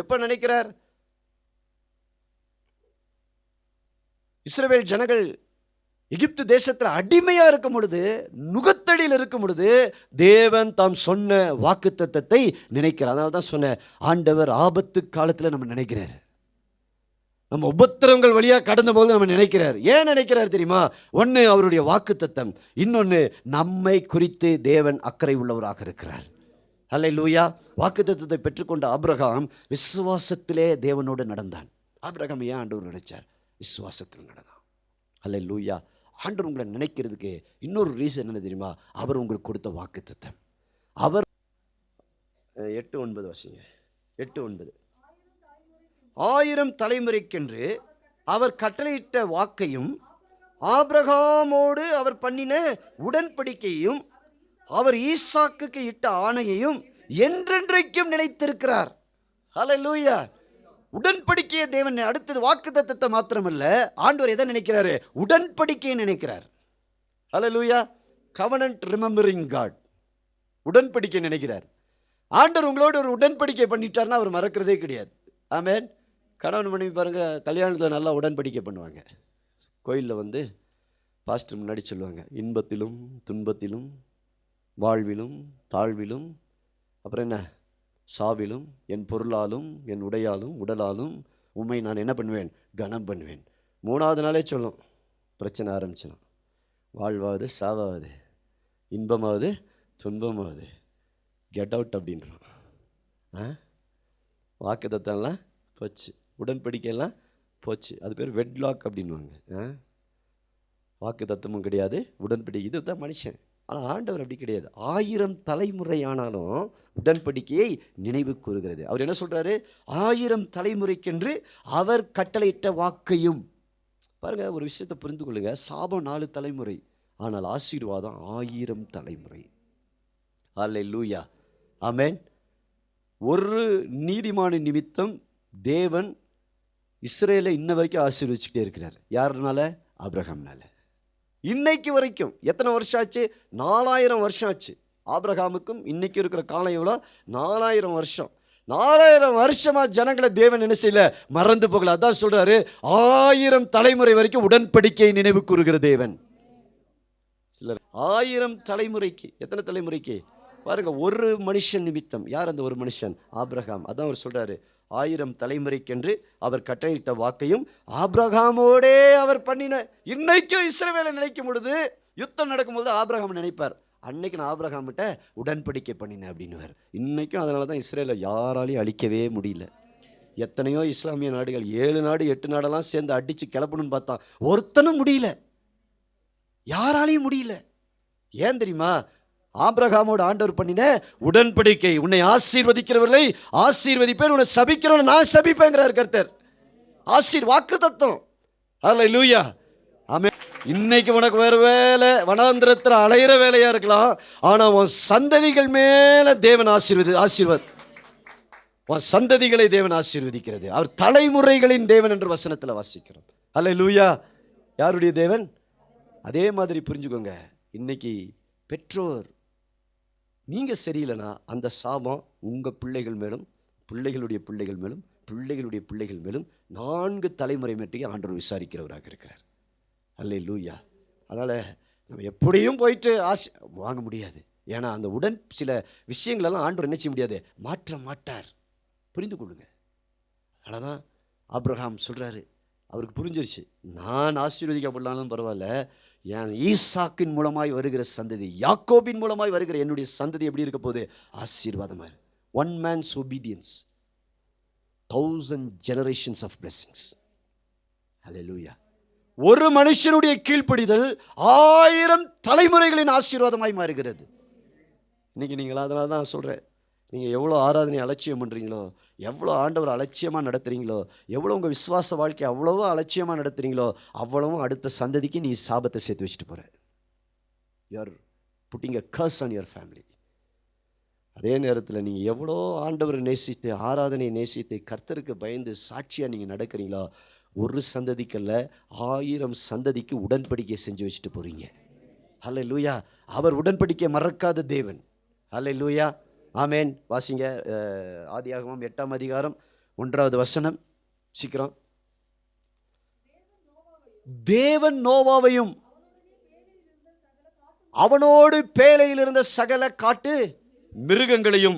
[SPEAKER 1] எப்ப நினைக்கிறார்? இஸ்ரவேல் ஜனங்கள் எகிப்து தேசத்தில் அடிமையா இருக்கும் பொழுது, நுகத்தடியில் இருக்கும் பொழுது தேவன் தாம் சொன்ன வாக்குத்தத்தத்தை நினைக்கிறார். அதனால தான் சொன்ன, ஆண்டவர் ஆபத்து காலத்தில் நம்ம நினைக்கிறார். நம்ம உபத்திரங்கள் வழியாக கடந்த போது நம்ம நினைக்கிறார். ஏன் நினைக்கிறார் தெரியுமா? ஒன்று அவருடைய வாக்குத்தத்தம், இன்னொன்று நம்மை குறித்து தேவன் அக்கறை உள்ளவராக இருக்கிறார். அல்லேலூயா. வாக்குத்தத்தத்தை பெற்றுக்கொண்ட ஆபிரகாம் விசுவாசத்திலே தேவனோடு நடந்தான். ஆபிரகாம் ஏன் ஆண்டவர் நினைச்சார்? விசுவாசத்தில் நடந்தான். அல்லேலூயா. ஆண்டவர் உங்களை நினைக்கிறதுக்கு இன்னொரு ரீசன் என்ன தெரியுமா? அவர் உங்களுக்கு கொடுத்த வாக்குத்தத்தம். அவர் 8:9 வாசிங்க. 8:9. 1000 தலைமுறைக்கென்று அவர் கட்டளையிட்ட வாக்கையும் ஆபிரகாமோடு அவர் பண்ணின உடன்படிக்கையும் அவர் ஈசாக்குக்கு இட்ட ஆணையையும் என்றென்றைக்கும் நினைத்திருக்கிறார். ஹல்லேலூயா. உடன்படிக்கையை தேவன், அடுத்தது வாக்குத்தத்தத்தை மாத்திரமல்ல, ஆண்டவர் எதை நினைக்கிறாரு? உடன்படிக்கையை நினைக்கிறார். ஹல்லேலூயா. Covenant remembering God. உடன்படிக்கை நினைக்கிறார். ஆண்டவர் உங்களோட ஒரு உடன்படிக்கை பண்ணிட்டார்னா அவர் மறக்கிறதே கிடையாது. ஆமென். கணவன் மனைவி பாருங்க, கல்யாணத்தில் நல்லா உடன்படிக்கை பண்ணுவாங்க. கோயிலில் பாஸ்டர் முன்னாடி சொல்லுவாங்க, இன்பத்திலும் துன்பத்திலும் வாழ்விலும் தாழ்விலும் அப்புறம் என்ன, சாவிலும் என் பொருளாலும் என் உடையாலும் உடலாலும் உண்மை நான் என்ன பண்ணுவேன்? கனம் பண்ணுவேன். 3வது நாளே சொல்லும், பிரச்சனை ஆரம்பிச்சிடும். வாழ்வாவது சாவாவது, இன்பமாவது துன்பமாவது, கெட் அவுட் அப்படின்றான். வாக்குத்தத்தம்லாம் போச்சு, உடன்படிக்கையெல்லாம் போச்சு. அது பேர் வெட்லாக் அப்படின்வாங்க. வாக்குத்தத்தமும் கிடையாது, உடன்படிக்கை. இதுதான் மனுஷன். ஆனால் ஆண்டவர் அப்படி கிடையாது. 1000 தலைமுறை ஆனாலும் உடன்படிக்கையை நினைவு கூறுகிறது. அவர் என்ன சொல்றாரு? 1000 தலைமுறைக்கென்று அவர் கட்டளையிட்ட வாக்கையும். பாருங்க, ஒரு விஷயத்தை புரிந்து கொள்ளுங்க. சாபம் 4 தலைமுறை, ஆனால் ஆசீர்வாதம் 1000 தலைமுறை. அல்லேலூயா. ஆமென். ஒரு நீதிமான நிமித்தம் தேவன் இஸ்ரேலை இன்ன வரைக்கும் ஆசீர்வதிச்சுட்டே இருக்கிறார். யாருனால? ஆபிரகாம்னால. இன்னைக்கு வரைக்கும் எத்தனை வருஷம் ஆச்சு? 4000 வருஷம் ஆச்சு. ஆபிரகாமுக்கும் இன்னைக்கு இருக்கிற காலம் எவ்வளோ? 4000 வருஷம். 4000 வருஷமா ஜனங்களை தேவன் என்ன செய்யல? மறந்து போகல. அதான் சொல்றாரு, 1000 தலைமுறை வரைக்கும் உடன்படிக்கையை நினைவு கூறுகிற தேவன். 1000 தலைமுறைக்கு. எத்தனை தலைமுறைக்கு பாருங்க, ஒரு மனுஷன் நிமித்தம். யார் அந்த ஒரு மனுஷன்? ஆபிரகாம். அதான் அவர் சொல்றாரு, 1000 தலைமுறைக்கென்று அவர் கட்டளையிட்ட வாக்கையும் ஆபிரகாமோடே அவர் பண்ணின. இன்னைக்கும் இஸ்ரவேலை நினைக்கும் பொழுது, யுத்தம் நடக்கும்போது ஆபிரகாம் நினைப்பார், அன்னைக்கு நான் ஆபிரகாம்கிட்ட உடன்படிக்கை பண்ணினேன் அப்படின்னுவார். இன்னைக்கும் அதனால தான் இஸ்ரேலை யாராலையும் அழிக்கவே முடியல. எத்தனையோ இஸ்லாமிய நாடுகள் 7 நாடு 8 நாடெல்லாம் சேர்ந்து அடித்து கிளப்பணும்னு பார்த்தா ஒருத்தனும் முடியல, யாராலையும் முடியல. ஏன் தெரியுமா? ஆபிரகாமோடு ஆண்டவர் பண்ணின உடன்படிக்கை. உன்னை ஆசீர்வதிக்கிறவர்களை ஆசீர்வதிப்பேன், உன்னை சபிக்கிறவனை நான் சபிப்பேங்கிறார் கர்த்தர். வாக்குத்தத்தம். அல்லேலூயா. ஆமென். இன்னைக்கு உனக்கு வேறு வேலை, வனாந்திரத்தில் அலையிற வேலையா இருக்கலாம், ஆனா உன் சந்ததிகள் மேல தேவன் ஆசீர்வாத் உன் சந்ததிகளை தேவன் ஆசீர்வதிக்கிறது. அவர் தலைமுறைகளின் தேவன் என்று வசனத்தில் வாசிக்கிறோம். அல்லேலூயா. யாருடைய தேவன்? அதே மாதிரி புரிஞ்சுக்கோங்க. இன்னைக்கு பெற்றோர் நீங்க சரியில்லைனா அந்த சாபம் உங்க பிள்ளைகள் மேலும், பிள்ளைகளுடைய பிள்ளைகள் மேலும், பிள்ளைகளுடைய பிள்ளைகள் மேலும் 4 தலைமுறை மேட்டையும் ஆண்டவர் விசாரிக்கிறவராக இருக்கிறார். அல்லேலூயா. அதனால் நம்ம எப்படியும் போயிட்டு ஆசை வாங்க முடியாது. ஏன்னா அந்த சில விஷயங்களெல்லாம் ஆண்டவர் என்ன செய்ய முடியாது? மாற்ற மாட்டார். புரிந்து கொள்ளுங்க. அதனால தான் ஆபிரகாம் சொல்கிறாரு, அவருக்கு புரிஞ்சிருச்சு, நான் ஆசீர்வதிக்கப்படலாலும் பரவாயில்ல, என் ஈசாக்கின் மூலமாய் வருகிற சந்ததி, யாக்கோபின் மூலமாய் வருகிற என்னுடைய சந்ததி எப்படி இருக்க போகுது? ஆசீர்வாதமாக. 1 man's obedience, 1000 generations of blessings. ஹல்லேலூயா. ஒரு மனுஷனுடைய கீழ்ப்படிதல் 1000 தலைமுறைகளின் ஆசீர்வாதமாய் மாறுகிறது. இன்னைக்கு நீங்கள் அதனால தான் சொல்கிறேன், நீங்கள் எவ்வளோ ஆராதனை அலட்சியம் பண்ணுறீங்களோ, எவ்வளோ ஆண்டவர் அலட்சியமாக நடத்துகிறீங்களோ, எவ்வளோ உங்கள் விசுவாச வாழ்க்கை அவ்வளவோ அலட்சியமாக நடத்துகிறீங்களோ, அவ்வளவும் அடுத்த சந்ததிக்கு நீ சாபத்தை சேர்த்து வச்சுட்டு போகிற. You are putting a curse on your family. அதே நேரத்தில் நீங்கள் எவ்வளோ ஆண்டவரை நேசித்து, ஆராதனை நேசித்து, கர்த்தருக்கு பயந்து சாட்சியாக நீங்கள் நடக்கிறீங்களோ, ஒரு சந்ததிக்கல்ல 1000 சந்ததிக்கு உடன்படிக்கை செஞ்சு வச்சுட்டு போகிறீங்க. ஹல்லேலூயா. அவர் உடன்படிக்கை மறக்காத தேவன். ஹல்லேலூயா. ஆமென். வாசிங்க. ஆதியாகமம் 8ஆம் அதிகாரம் 1வது வசனம். சீக்கிரம். தேவன் நோவாவையும் அவனோடு பேழையில் இருந்த சகல காட்டு மிருகங்களையும்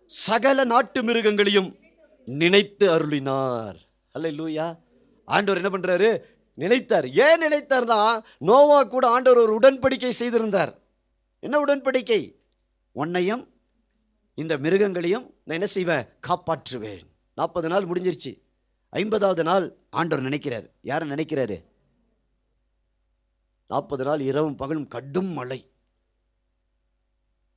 [SPEAKER 1] சகல நாட்டு மிருகங்களையும் நினைத்து அருளினார். ஹல்லேலூயா. ஆண்டவர் என்ன பண்றாரு? நினைத்தார். ஏன் நினைத்தார்னா, நோவா கூட ஆண்டவர் ஒரு உடன்படிக்கை செய்திருந்தார். என்ன உடன்படிக்கை? உன்னையும் இந்த மிருகங்களையும் நான் என்ன செய்வேன்? காப்பாற்றுவேன். 40 நாள் முடிஞ்சிருச்சு. 50வது நாள் ஆண்டவர் நினைக்கிறார். யாரை நினைக்கிறாரு? 40 நாள் இரவும் பகலும் கடும் மழை.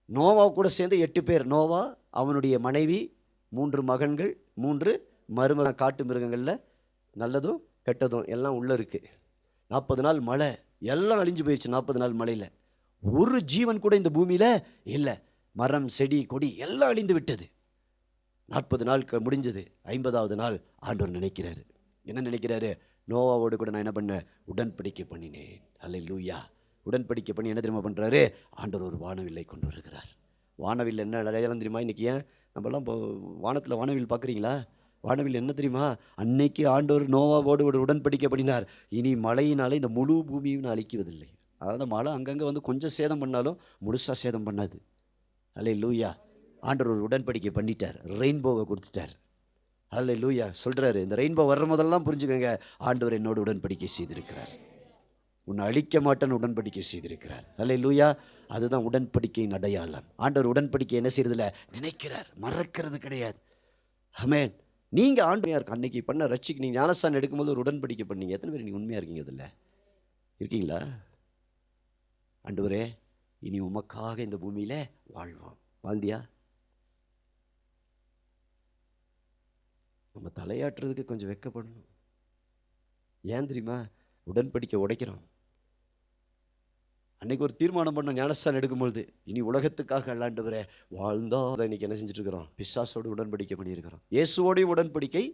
[SPEAKER 1] நோவா கூட சேர்ந்து 8 பேர். நோவா, அவனுடைய மனைவி, 3 மகன்கள், 3 மருமக. காட்டு மிருகங்களில் நல்லதும் கெட்டதும் எல்லாம் உள்ளே இருக்கு. 40 நாள் மழை, எல்லாம் அழிஞ்சு போயிடுச்சு. 40 நாள் மழையில் ஒரு ஜீவன் கூட இந்த பூமியில் இல்லை. மரம் செடி கொடி எல்லாம் அழிந்து விட்டது. 40 நாள் முடிஞ்சது. 50வது நாள் ஆண்டவர் நினைக்கிறாரு. என்ன நினைக்கிறாரு? நோவாவோடு கூட நான் என்ன பண்ண? உடன்படிக்கை பண்ணினேன். ஹல்லேலூயா. உடன்படிக்கை பண்ணி என்ன தெரியுமா பண்ணுறாரு? ஆண்டவர் ஒரு வானவில்லை கொண்டு வருகிறார். வானவில் என்ன அடையாளம் தெரியுமா? இன்றைக்கி ஏன் நம்மலாம் இப்போ வானத்தில் வானவில் பார்க்குறீங்களா? வானவில் என்ன தெரியுமா? அன்னைக்கு ஆண்டவர் நோவாவோடு ஒரு உடன்படிக்கை பண்ணினார். இனி மழையினாலே இந்த முழு பூமியும் அழிக்குவதில்லை. அதாவது மழை அங்கங்கே வந்து கொஞ்சம் சேதம் பண்ணாலும் முழுசாக சேதம் பண்ணாது. ஹல்லேலூயா. ஆண்டவர் ஒரு உடன்படிக்கை பண்ணிட்டார். ரெயின்போவை கொடுத்துட்டார். ஹல்லேலூயா. சொல்கிறாரு, இந்த ரெயின்போ வர்ற முதல்லாம் புரிஞ்சுக்கோங்க, ஆண்டவர் என்னோடு உடன்படிக்கை செய்திருக்கிறார். உன்னை அழிக்க மாட்டேன்னு உடன்படிக்கை செய்திருக்கிறார். ஹல்லேலூயா. அதுதான் உடன்படிக்கையின் அடையாளம். ஆண்டவர் உடன்படிக்கை என்ன செய்யறதில்ல? நினைக்கிறார், மறக்கிறது கிடையாது. ஆமென். நீங்கள் ஆண்டவர் அன்னைக்கு பண்ண ரட்சிக்கு நீங்கள் ஞானஸ்தானம் எடுக்கும்போது ஒரு உடன்படிக்கை பண்ணீங்க. எத்தனை பேர் நீங்கள் உண்மையாக இருக்கீங்க? அதில் இருக்கீங்களா? ஆண்டவரே, இனி உமக்காக இந்த பூமியில் வாழ்வோம். வாழ்ந்தியா? நம்ம தலையாட்டுறதுக்கு கொஞ்சம் வெட்கப்படணும். ஏன் தெரியுமா? உடன்படிக்கை உடைக்கிறோம். அன்னைக்கு ஒரு தீர்மானம் பண்ண ஞானஸ்தானம் எடுக்கும்பொழுது, இனி உலகத்துக்காக ஆண்டவரே வாழ்ந்தா. இன்னைக்கு என்ன செஞ்சுட்டு இருக்கிறோம்? பிசாசோடு உடன்படிக்கை பண்ணியிருக்கிறோம். இயேசுவோடைய உடன்படிக்கை.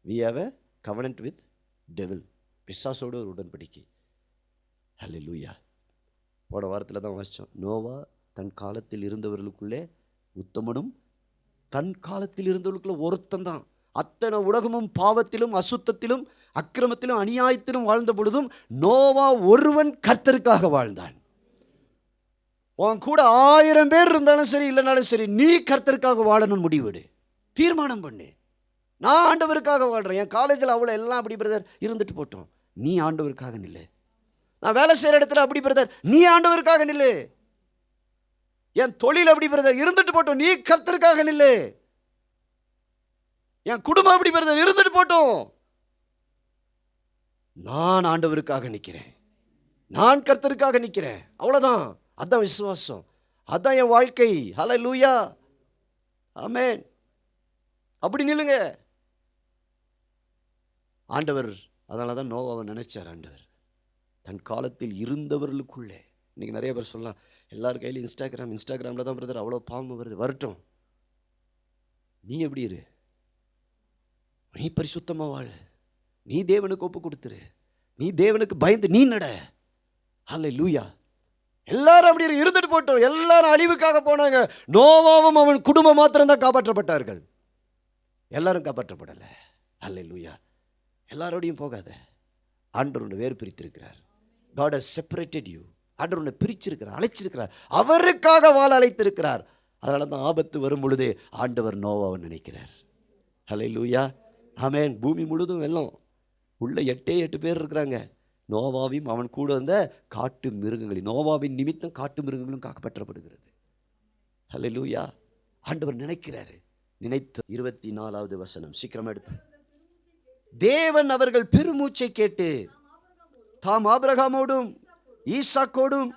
[SPEAKER 1] we have a covenant with devil. பிசாசோடு ஒரு உடன்படிக்கை. ஹல்லேலூயா. போன வாரத்தில் தான் வாசித்தோம். நோவா தன் காலத்தில் இருந்தவர்களுக்குள்ளே உத்தமனும் தன் காலத்தில் இருந்தவர்களுக்குள்ள ஒருத்தன் தான். அத்தனை உலகமும் பாவத்திலும் அசுத்தத்திலும் அக்கிரமத்திலும் அநியாயத்திலும் வாழ்ந்த பொழுதும் நோவா ஒருவன் கர்த்தருக்காக வாழ்ந்தான். உன் கூட 1000 பேர் இருந்தாலும் சரி, இல்லைனாலும் சரி, நீ கர்த்தருக்காக வாழணும்னு முடிவெடு. தீர்மானம் பண்ணு. நான் ஆண்டவருக்காக வாழ்கிறேன். என் காலேஜில் அவ்வளோ எல்லாம் அப்படி பிரதர் இருந்துட்டு போட்டோம். நீ ஆண்டவருக்காக நில்லு. நான் வேலை செய்கிற இடத்துல அப்படி பிரதர், நீ ஆண்டவருக்காக நில்லு. என் தொழில் அப்படி பிரதர் இருந்துட்டு போட்டோம், நீ கர்த்தருக்காக நில்லு. என் குடும்பம் அப்படி பிரதர் இருந்துட்டு போட்டோம், நான் ஆண்டவருக்காக நிற்கிறேன், நான் கர்த்தருக்காக நிற்கிறேன். அவ்வளோதான். அதான் விசுவாசம், அதான் என் வாழ்க்கை. ஹல்லேலூயா. ஆமென். அப்படி நில்லுங்க. ஆண்டவர் அதனால தான் நோவாவை நினைச்சார். ஆண்டவர் தன் காலத்தில் இருந்தவர்களுக்குள்ளே. இன்றைக்கி நிறைய பேர் சொல்லலாம், எல்லார் கையிலும் இன்ஸ்டாகிராமில் தான் பிரதர் அவ்வளோ பாம்பு வருது. வரட்டும். நீ எப்படி இரு? நீ பரிசுத்தமாக வாழ. நீ தேவனுக்கு ஒப்பு கொடுத்துரு. நீ தேவனுக்கு பயந்து நீ நட. ஹல்லேலூயா. எல்லாரும் அப்படி இருந்துட்டு போட்டோம். எல்லாரும் அழிவுக்காக போனாங்க. நோவாவும் அவன் குடும்பம் மாத்திரம்தான் காப்பாற்றப்பட்டார்கள். எல்லாரும் காப்பாற்றப்படலை. ஹல்லேலூயா. எல்லாரோடையும் போகாத. ஆண்டவர் உன்னை வேறு பிரித்திருக்கிறார். God has separated you. ஆண்டவர் உன்னை பிரிச்சிருக்கிறார், அழைச்சிருக்கிறார், அவருக்காக வாழ அழைத்திருக்கிறார். அதனால தான் ஆபத்து வரும் பொழுது ஆண்டவர் நோவாவை நினைக்கிறார். ஹல்லேலூயா. ஆமென். பூமி முழுதும் வெள்ளம். உள்ள 8 பேர் இருக்கிறாங்க. நோவாவையும் அவன் கூட வந்த காட்டு மிருகங்களையும். நோவாவின் நிமித்தம் காட்டு மிருகங்களும் காப்பாற்றப்படுகிறது. ஹல்லேலூயா. ஆண்டவர் நினைக்கிறாரு. நினைத்து 24வது வசனம் சீக்கிரமா எடுத்து. தேவன் அவர்கள் பெருமூச்சை கேட்டு தாம் ஆபிரகாமோடும் ஈசாக்கோடும்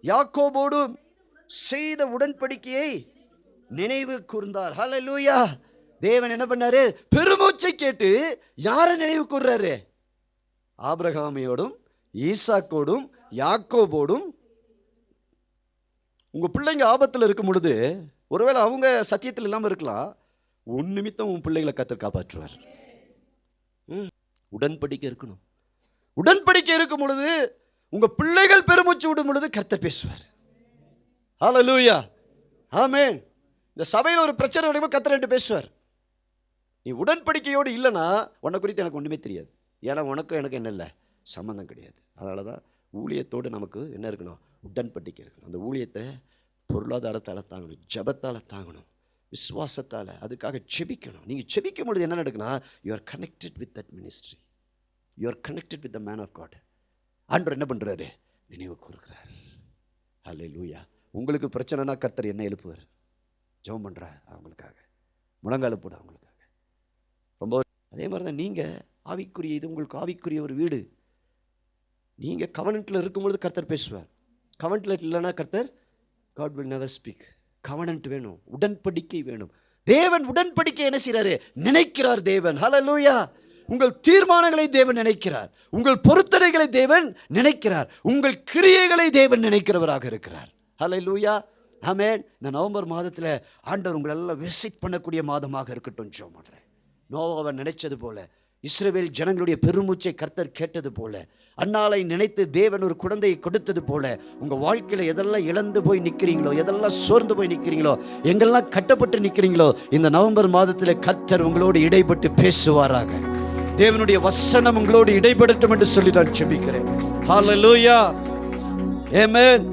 [SPEAKER 1] யாக்கோபோடும் செய்த உடன்படிக்கையை நினைவு கூர்ந்தார். ஹல்லேலூயா. தேவன் என்ன பண்ணாரு? பெருமூச்சை கேட்டு யாரை நினைவு கூர்றாரு? ஆபிரகாமையோடும் ஈசாக்கோடும் யாக்கோபோடும். உங்க பிள்ளைங்க ஆபத்தில் இருக்கும் பொழுது, ஒருவேளை அவங்க சத்தியத்தில் இல்லாமல் இருக்கலாம், உன் நிமித்தம் உன் பிள்ளைகளை கர்த்தர் காப்பாற்றுவார். உடன்படிக்கை இருக்கணும். உடன்படிக்கை இருக்கும் பொழுது, உங்க பிள்ளைகள் பெருமூச்சு விடும் பொழுது கர்த்தர் பேசுவார். ஹல்லேலூயா, ஆமென். இந்த சபையில் ஒரு பிரச்சனை நடக்கும்போது கர்த்தர் என்கிட்ட பேசுவார். நீ உடன்படிக்கையோடு இல்லைன்னா உன்னை குறித்து எனக்கு ஒன்றுமே தெரியாது. ஏன்னா உனக்கும் எனக்கு என்ன இல்லை, சம்மந்தம் கிடையாது. அதனால தான் ஊழியத்தோடு நமக்கு என்ன இருக்கணும், உடன்படிக்கை இருக்கணும். அந்த ஊழியத்தை பொருளாதாரத்தால் தாங்கணும், ஜபத்தால் தாங்கணும், விசுவாசத்தால் அதுக்காக ஜெபிக்கணும். நீங்கள் ஜெபிக்கும் பொழுது என்ன நடக்குன்னா, you are connected with that ministry, you are connected with the man of God. ஆண்டவர் என்ன பண்ணுறாரு, நினைவு கூறுகிறார். ஹல்லேலூயா. உங்களுக்கு பிரச்சனைனா கர்த்தர் என்ன எழுப்புவார், ஜெபம் பண்ணுற அவங்களுக்காக, முழங்கால போட அவங்களுக்காக. ரொம்ப அதே மாதிரி தான் நீங்கள் ஆவிக்குரிய, இது உங்களுக்கு ஆவிக்குரிய ஒரு வீடு. நீங்கள் கவனன்ட்டில் இருக்கும்பொழுது கர்த்தர் பேசுவார். கவனன்ட்டில் இல்லைன்னா கர்த்தர், God will never speak. Covenant வேணும், உடன்படிக்கை வேணும். தேவன் உடன்படிக்கை என்ன செய்கிறாரு, நினைக்கிறார் தேவன். ஹல்லேலூயா. உங்கள் தீர்மானங்களை தேவன் நினைக்கிறார், உங்கள் பொருத்தனைகளை தேவன் நினைக்கிறார், உங்கள் கிரியைகளை தேவன் நினைக்கிறவராக இருக்கிறார். ஹல்லேலூயா, ஆமென். இந்த நவம்பர் மாதத்தில் ஆண்டவர் உங்களை எல்லாம் விசிட் பண்ணக்கூடிய மாதமாக இருக்கட்டும் ஜெபம் பண்ணுறேன். நோவாவை நினைச்சது போல, இஸ்ரவேல் ஜனங்களுடைய பெருமூச்சை கர்த்தர் கேட்டது போல, அன்னாலை நினைத்து தேவன் ஒரு குழந்தையை கொடுத்தது போல, உங்கள் வாழ்க்கையில் எதெல்லாம் இழந்து போய் நிற்கிறீங்களோ, எதெல்லாம் சோர்ந்து போய் நிற்கிறீங்களோ, எங்கெல்லாம் கட்டப்பட்டு நிற்கிறீங்களோ, இந்த நவம்பர் மாதத்தில் கர்த்தர் உங்களோடு இடைப்பட்டு பேசுவாராக. தேவனுடைய வசனம் உங்களோடு இடைப்படட்டும் என்று சொல்லி நான் ஜெபிக்கிறேன். ஹல்லேலூயா, ஆமென்.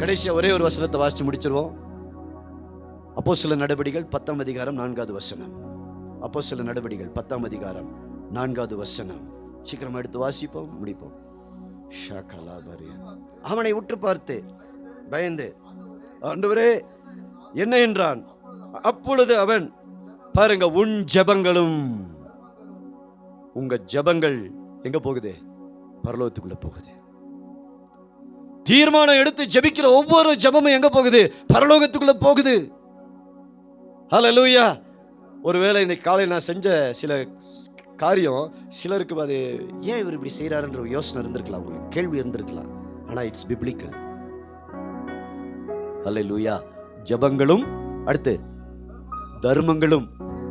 [SPEAKER 1] கடைசியா ஒரே ஒரு வசனத்தை வாசித்து முடிச்சிருவோம். அப்போஸ்தலர் நடபடிகள் 10ஆம் அதிகாரம் 4வது வசனம். அப்போஸ்தலர் நடபடிகள் 10ஆம் அதிகாரம் 4வது வசனம். சீக்கிரம் எடுத்து வாசிப்போம், முடிப்போம். அவனை உற்று பார்த்து பயந்து, ஆண்டவரே என்ன என்றான். அப்பொழுது அவன், பாருங்க, உன் ஜெபங்களும், உங்க ஜெபங்கள் எங்க போகுது, பரலோகத்துக்குள்ள போகுது. தீர்மானம் எடுத்து ஜெபிக்கிற ஒவ்வொரு ஜெபமும் எங்க போகுது, பரலோகத்துக்குள்ள போகுது. ஹல்லேலூயா. ஒருவேளை இந்த காலையில் நான் செஞ்ச சில காரியம் சிலருக்கு அது ஏன் இவர் இப்படி செய்கிறாருன்ற யோசனை இருந்திருக்கலாம், உங்களுக்கு கேள்வி இருந்திருக்கலாம். ஆனால் இட்ஸ் பிப்ளிக்கல். ஹல்லேலூயா. ஜெபங்களும், அடுத்து தர்மங்களும்.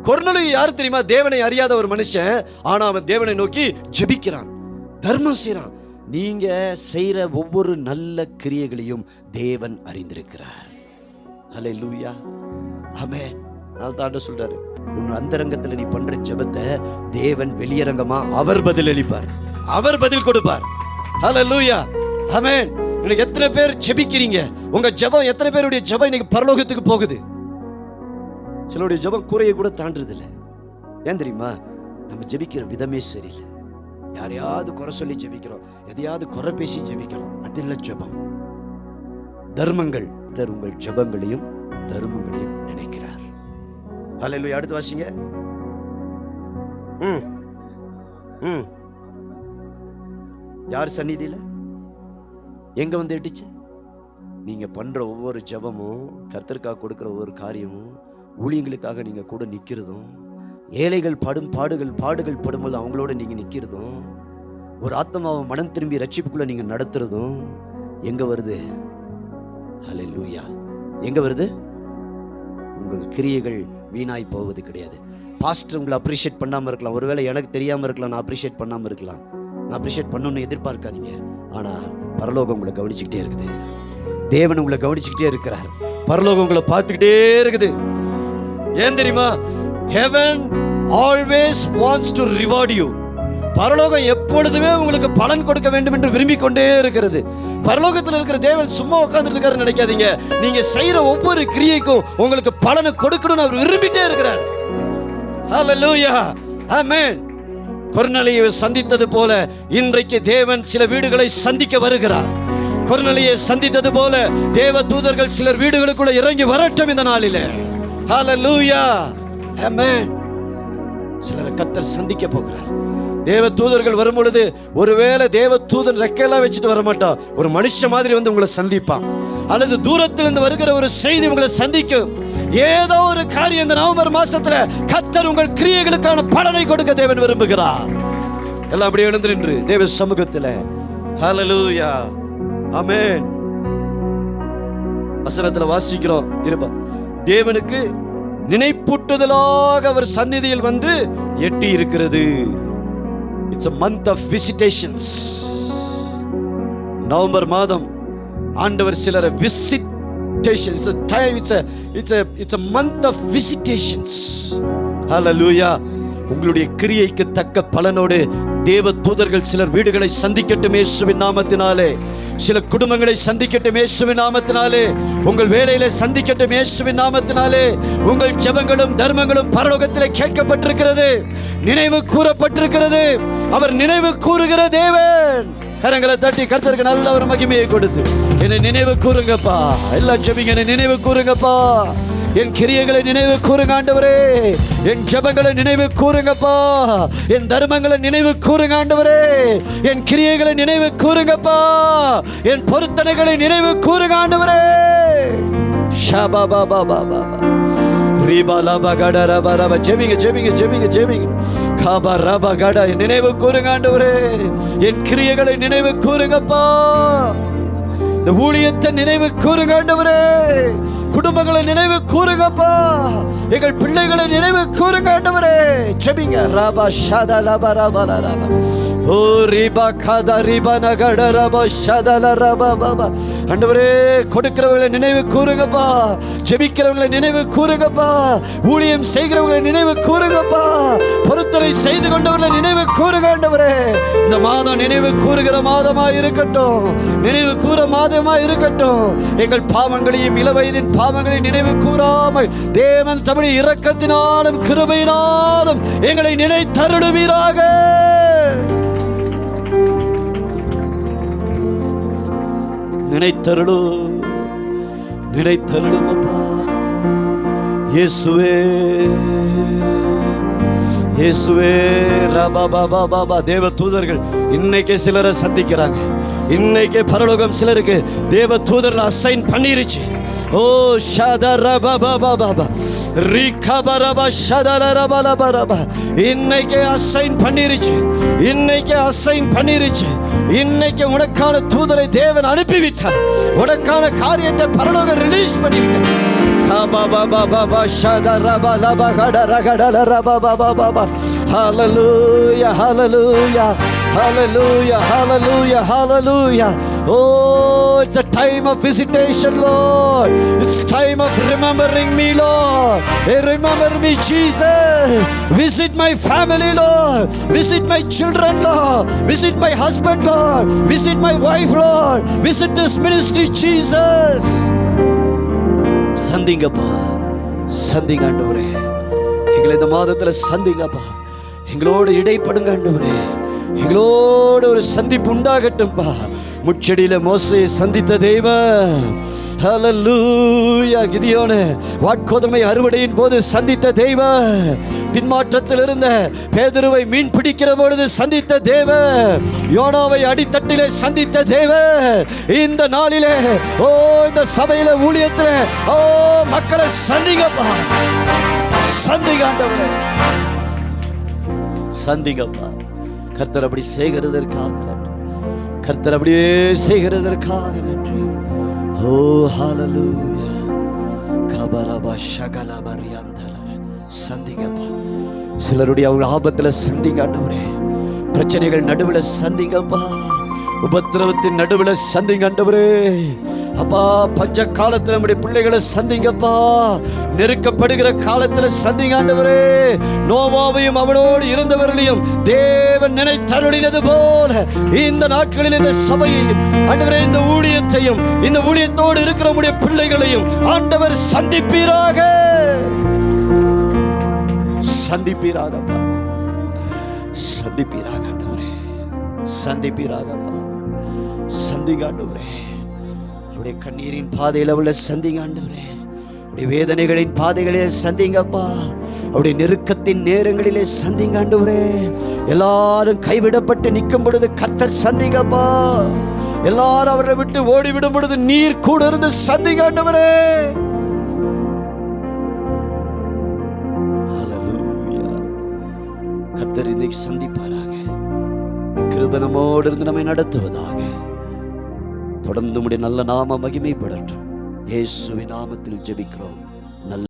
[SPEAKER 1] கொர்நேலியு யார் தெரியுமா, தேவனை அறியாத ஒரு மனுஷன். ஆனால் அவன் தேவனை நோக்கி ஜெபிக்கிறான், தர்மம் செய்கிறான். நீங்க செய்கிற ஒவ்வொரு நல்ல கிரியைகளையும் தேவன் அறிந்திருக்கிறார். ஹல்லேலூயா, ஆமென். நான் தான் சொல்றாரு, உன் அந்தரங்கத்தில் நீ பண்ற ஜெபத்தை தேவன் வெளியரங்கமா அவர் பதில் அளிப்பார், அவர் பதில் கொடுப்பார். ஹல்லேலூயா, ஆமென். இன்னைக்கு எத்தனை பேர் ஜெபிக்கிறீங்க, உங்க ஜெபம் எத்தனை பேருடைய ஜெபம் இன்னைக்கு பரலோகத்துக்கு போகுது. சிலருடைய ஜெபம் கூரையை கூட தாண்டறது இல்லை. ஏன் தெரியுமா, நம்ம ஜெபிக்கிற விதமே சரியில்லை. யாரையாவது குறை சொல்லி ஜெபிக்கிறோம், எதையாவது குறை பேசி ஜெபிக்கிறோம். அது இல்லை ஜெபம். தர்மங்கள், உங்கள் ஜெபங்களையும் தர்மங்களையும் நினைக்கிறார். ஹல்லேலூயா. அடுத்து வாசிங்க. யார் சந்நிதியில் எங்க வந்து எட்டிச்சு? நீங்க பண்ற ஒவ்வொரு ஜெபமும், கர்த்தருக்காக கொடுக்கிற ஒவ்வொரு காரியமும், ஊழியங்களுக்காக நீங்க கூட நிக்கிறதும், ஏழைகள் படும் பாடுகள் படும்போது அவங்களோட நீங்க நிக்கிறதும், ஒரு ஆத்மாவை மனம் திரும்பி ரட்சிப்புக்குள்ள நீங்க நடத்துறதும் எங்க வருது? ஹல்லேலூயா. எங்க வருது? உங்கள் கிரியைகள் வீணாய் போவது கிடையாது. பாஸ்டர் உங்களை அப்ரிஷியேட் பண்ணாம இருக்கலாம், ஒருவேளை எனக்கு தெரியாம இருக்கலாம், நான் அப்ரிஷியேட் பண்ணாம இருக்கலாம். நான் அப்ரிஷியேட் பண்ணணும்னு எதிர்பார்க்காதீங்க. ஆனா பரலோகம் உங்களை கவனிச்சுக்கிட்டே இருக்குது. தேவன் உங்களை கவனிச்சுக்கிட்டே இருக்கிறார். பரலோகம் உங்களை பார்த்துக்கிட்டே இருக்குது. ஏன் தெரியுமா? Heaven always wants to reward you. பரலோகம் எப்பொழுதுமே உங்களுக்கு பலன் கொடுக்க வேண்டும் என்று விரும்பிக் கொண்டே இருக்கிறது. பரலோகத்தில் இருக்கிற தேவன் சும்மா உட்கார்ந்துட்டு இருக்காருன்னு நினைக்காதீங்க. நீங்க செய்யற ஒவ்வொரு கிரியைக்கும் உங்களுக்கு பலனை கொடுக்கணும்னு அவர் விரும்பிட்டே இருக்கிறார். ஹல்லேலூயா, ஆமென். கொர்நேலியுவை சந்தித்தது போல இன்றைக்கு தேவன் சில வீடுகளை சந்திக்க வருகிறார். கொர்நேலியை சந்தித்தது போல தேவ தூதர்கள் சிலர் வீடுகளுக்குள்ள இறங்கி வரட்டும் இந்த நாளிலே. ஹல்லேலூயா, ஆமென். சிலரை கர்த்தர் சந்திக்க போகிறார். தேவ தூதர்கள் வரும் பொழுது ஒருவேளை தேவ தூதன் ரெக்கையெல்லாம் வச்சுட்டு வரமாட்டான், ஒரு மனுஷ மாதிரி வந்து உங்களை சந்திப்பான். அல்லது தூரத்திலிருந்து வருகிற ஒரு செய்தி உங்களை சந்திக்கும். ஏதோ ஒரு காரியம் இந்த நவம்பர் மாசத்துல கர்த்தர் உங்கள் கிரியைகளுக்கான பலனை கொடுக்க தேவன் விரும்புகிறார். எல்லாம் அப்படியே எழுந்து நின்று தேவ சமூகத்தில் ஹல்லேலூயா, ஆமென். வசனத்துல வாசிக்கிறோம், இருப்பா. தேவனுக்கு நினைப்பூட்டுதலாக அவர் சந்நிதியில் வந்து எட்டி இருக்கிறது. It's a month of visitations. November மாதம் ஆண்டவர் சிலரை visit visitation. It's a time, it's a month of visitations. Hallelujah. உங்களுடைய கிரியைக்கு தக்க பலனோடு தேவ தூதர்கள் சிலர் வீடுகளை சந்திக்கட்டும் இயேசுவின் நாமத்தினாலே. சில குடும்பங்களை சந்திக்கட்டும் இயேசுவின் நாமத்தினாலே. உங்கள் வேலையிலே சந்திக்கட்டும் இயேசுவின் நாமத்தினாலே. உங்கள் ஜெபங்களும் தர்மங்களும் பரலோகத்திலே கேட்கப்பட்டிருக்கிறது, நினைவு கூறப்பட்டிருக்கிறது. அவர் நினைவு கூறுகிற தேவன். கரங்களை தட்டி கர்த்தருக்கு நல்ல ஒரு மகிமையை கொடுத்து என்னை நினைவு கூறுங்கப்பா. எல்லாம் ஜெபிங்க, என்னை நினைவு கூறுங்கப்பா. என் கிரியைகளை நினைவு கூறுங்க ஆண்டவரே. என் ஜெபங்களை நினைவு கூறுங்கப்பா. என் தர்மங்களை நினைவு கூறுங்க ஆண்டவரே. என் கிரியைகளை நினைவு கூறுங்கப்பா. என் பொருத்தனைகளை நினைவு கூறுங்க ஆண்டவரே. ஷபா பாபா பாபா ரீபா லபா கட ரபா ரபா. ஜெபிங்க ஜெபிங்க ஜெபிங்க ஜெபிங்க. காபா ரபா கட. நினைவு கூறுங்க ஆண்டவரே. என் கிரியைகளை நினைவு கூறுங்கப்பா. இந்த ஊழியத்தை நினைவு கூறுங்க ஆண்டவரே. குடும்பங்களை நினைவு கூறுங்கப்பா. எங்கள் பிள்ளைகளை நினைவு கூறுங்க ஆண்டவரே. ஜெபிங்க. ரபா ஷதா லபா ரபா ரபா. ஓ ரிபா கதா ரிபா நகட ரபா ஷதா ரபா பாபா. ஆண்டவரே, கொடுக்கிறவர்களை நினைவு கூறுங்கப்பா. ஜெபிக்கிறவர்களை நினைவு கூறுங்கப்பா. ஊழியம் செய்கிறவர்களை நினைவு கூறுங்கப்பா. பொருத்தனை செய்து கொண்டவர்களை நினைவு கூறுங்க ஆண்டவரே. இந்த மாதம் நினைவு கூறுகிற மாதமாய் இருக்கட்டும். நினைவு கூற மாதமாய் இருக்கட்டும். எங்கள் பாவங்களையும் இளவயதின் பாவங்களை நினைவு கூறாமல் தேவன் தம்முடைய இரக்கத்தினாலும் கிருபையினாலும் எங்களை நினைத்தருளுவீராக. நினைத்தருளும், நினைத்தருளும் அப்பா. இயேசுவே இயேசுவே. ரபா பாபா பாபா. தேவ தூதர்கள் இன்னைக்கு சிலரை சந்திக்கிறாங்க. இன்னைக்கு பரலோகம் சிலருக்கு தேவ தூதர்கள் அசைன் பண்ணிருச்சு. ஓ ஷதா ரபா பாபா பாபா ரிகபரபா ஷதா ரபா ரபா ரபா. இன்னைக்கு அசைன் பண்ணிருச்சு. இன்னைக்கு அசைன் பண்ணிருச்சு. இன்னைக்கு உனக்கான தூதரை தேவன் அனுப்பிவிட்டார். உனக்கான காரியத்தை பரலோகம் release பண்ணிவிட்டார். Hallelujah, hallelujah, hallelujah, hallelujah, hallelujah. Oh, it's a time of visitation, Lord. It's time of remembering me, Lord. Hey, remember me, Jesus. Visit my family, Lord. Visit my children, Lord. Visit my husband, Lord. Visit my wife, Lord. Visit this ministry, Jesus. சந்திங்கப்பா, சந்திங்க ஆண்டவரே. எங்களை இந்த மாதத்துல சந்திங்கப்பா. எங்களோடு இடைப்படுங்க ஆண்டவரே. எங்களோடு ஒரு சந்திப்பு உண்டாகட்டும்பா. முச்செடியில மோசேயை சந்தித்த தெய்வம். ஹல்லேலூயா. கிதியோனு வாட்கோதுமை அறுவடையின் போது சந்தித்த தெய்வம். பின்மாற்றத்தில் இருந்த பேதுருவை மீன் பிடிக்கிற பொழுது சந்தித்த தேவன். யோனாவை அடித்தட்டிலே சந்தித்த தேவன். இந்த நாளிலே ஓ இந்த சபையில ஊழியத்துல ஓ மக்களை சந்திங்கப்பா. சந்திங்க ஆண்டவரே, சந்திங்கப்பா. கர்த்தர் அப்படி செய்கிறதற்காக நன்றி. கர்த்தர் அப்படியே செய்கிறதற்காக நன்றி. ஓ ஹல்லேலூயா. கபரபா ஷகலபரியாந்தல. சந்திங்கப்பா. சிலருடைய அவங்க ஆபத்துல சந்திங்க ஆண்டவரே. பிரச்சனைகள் நடுவில் சந்திங்கப்பா. உபத்திரவத்தின் நடுவில் சந்திங்க ஆண்டவரே. அப்பா, பஞ்ச காலத்தில் நம்முடைய பிள்ளைகளை சந்திங்கப்பா. நெருக்கப்படுகிற காலத்தில் சந்திங்க ஆண்டவரே. நோவாவையும் அவனோடு இருந்தவர்களையும் தேவன் நினைத்தருளினது போல இந்த நாட்களில் இந்த சபையையும் ஆண்டவரே, இந்த ஊழியத்தையும் இந்த ஊழியத்தோடு இருக்கிற நம்முடைய பிள்ளைகளையும் ஆண்டவர் சந்திப்பீராக. சந்திப்பீராகப்பா. சந்திப்பீராக ஆண்டவரே. சந்திப்பீராகப்பா. சந்திங்க ஆண்டவரே. அவருடைய கண்ணீரின் பாதையில் உள்ள சந்திங்க ஆண்டவரே. அவருடைய வேதனைகளின் பாதைகளிலே சந்திங்கப்பா. அவருடைய நெருக்கத்தின் நேரங்களிலே சந்திங்க ஆண்டவரே. எல்லாரும் கைவிடப்பட்டு நிற்கும் பொழுது கர்த்தர் சந்திங்கப்பா. எல்லாரும் அவரை விட்டு ஓடிவிடும் பொழுது நீர் கூட இருந்து சந்திங்க ஆண்டவரே. கர்த்தர் இன்னைக்கு சந்திப்பாராக. கிருபை நம்மோடு இருந்து நம்மை நடத்துவதாக. தொடர்ந்து உம்முடைய நல்ல நாம மகிமைப்படட்டும். இயேசுவின் நாமத்தில் ஜெபிக்கிறோம்.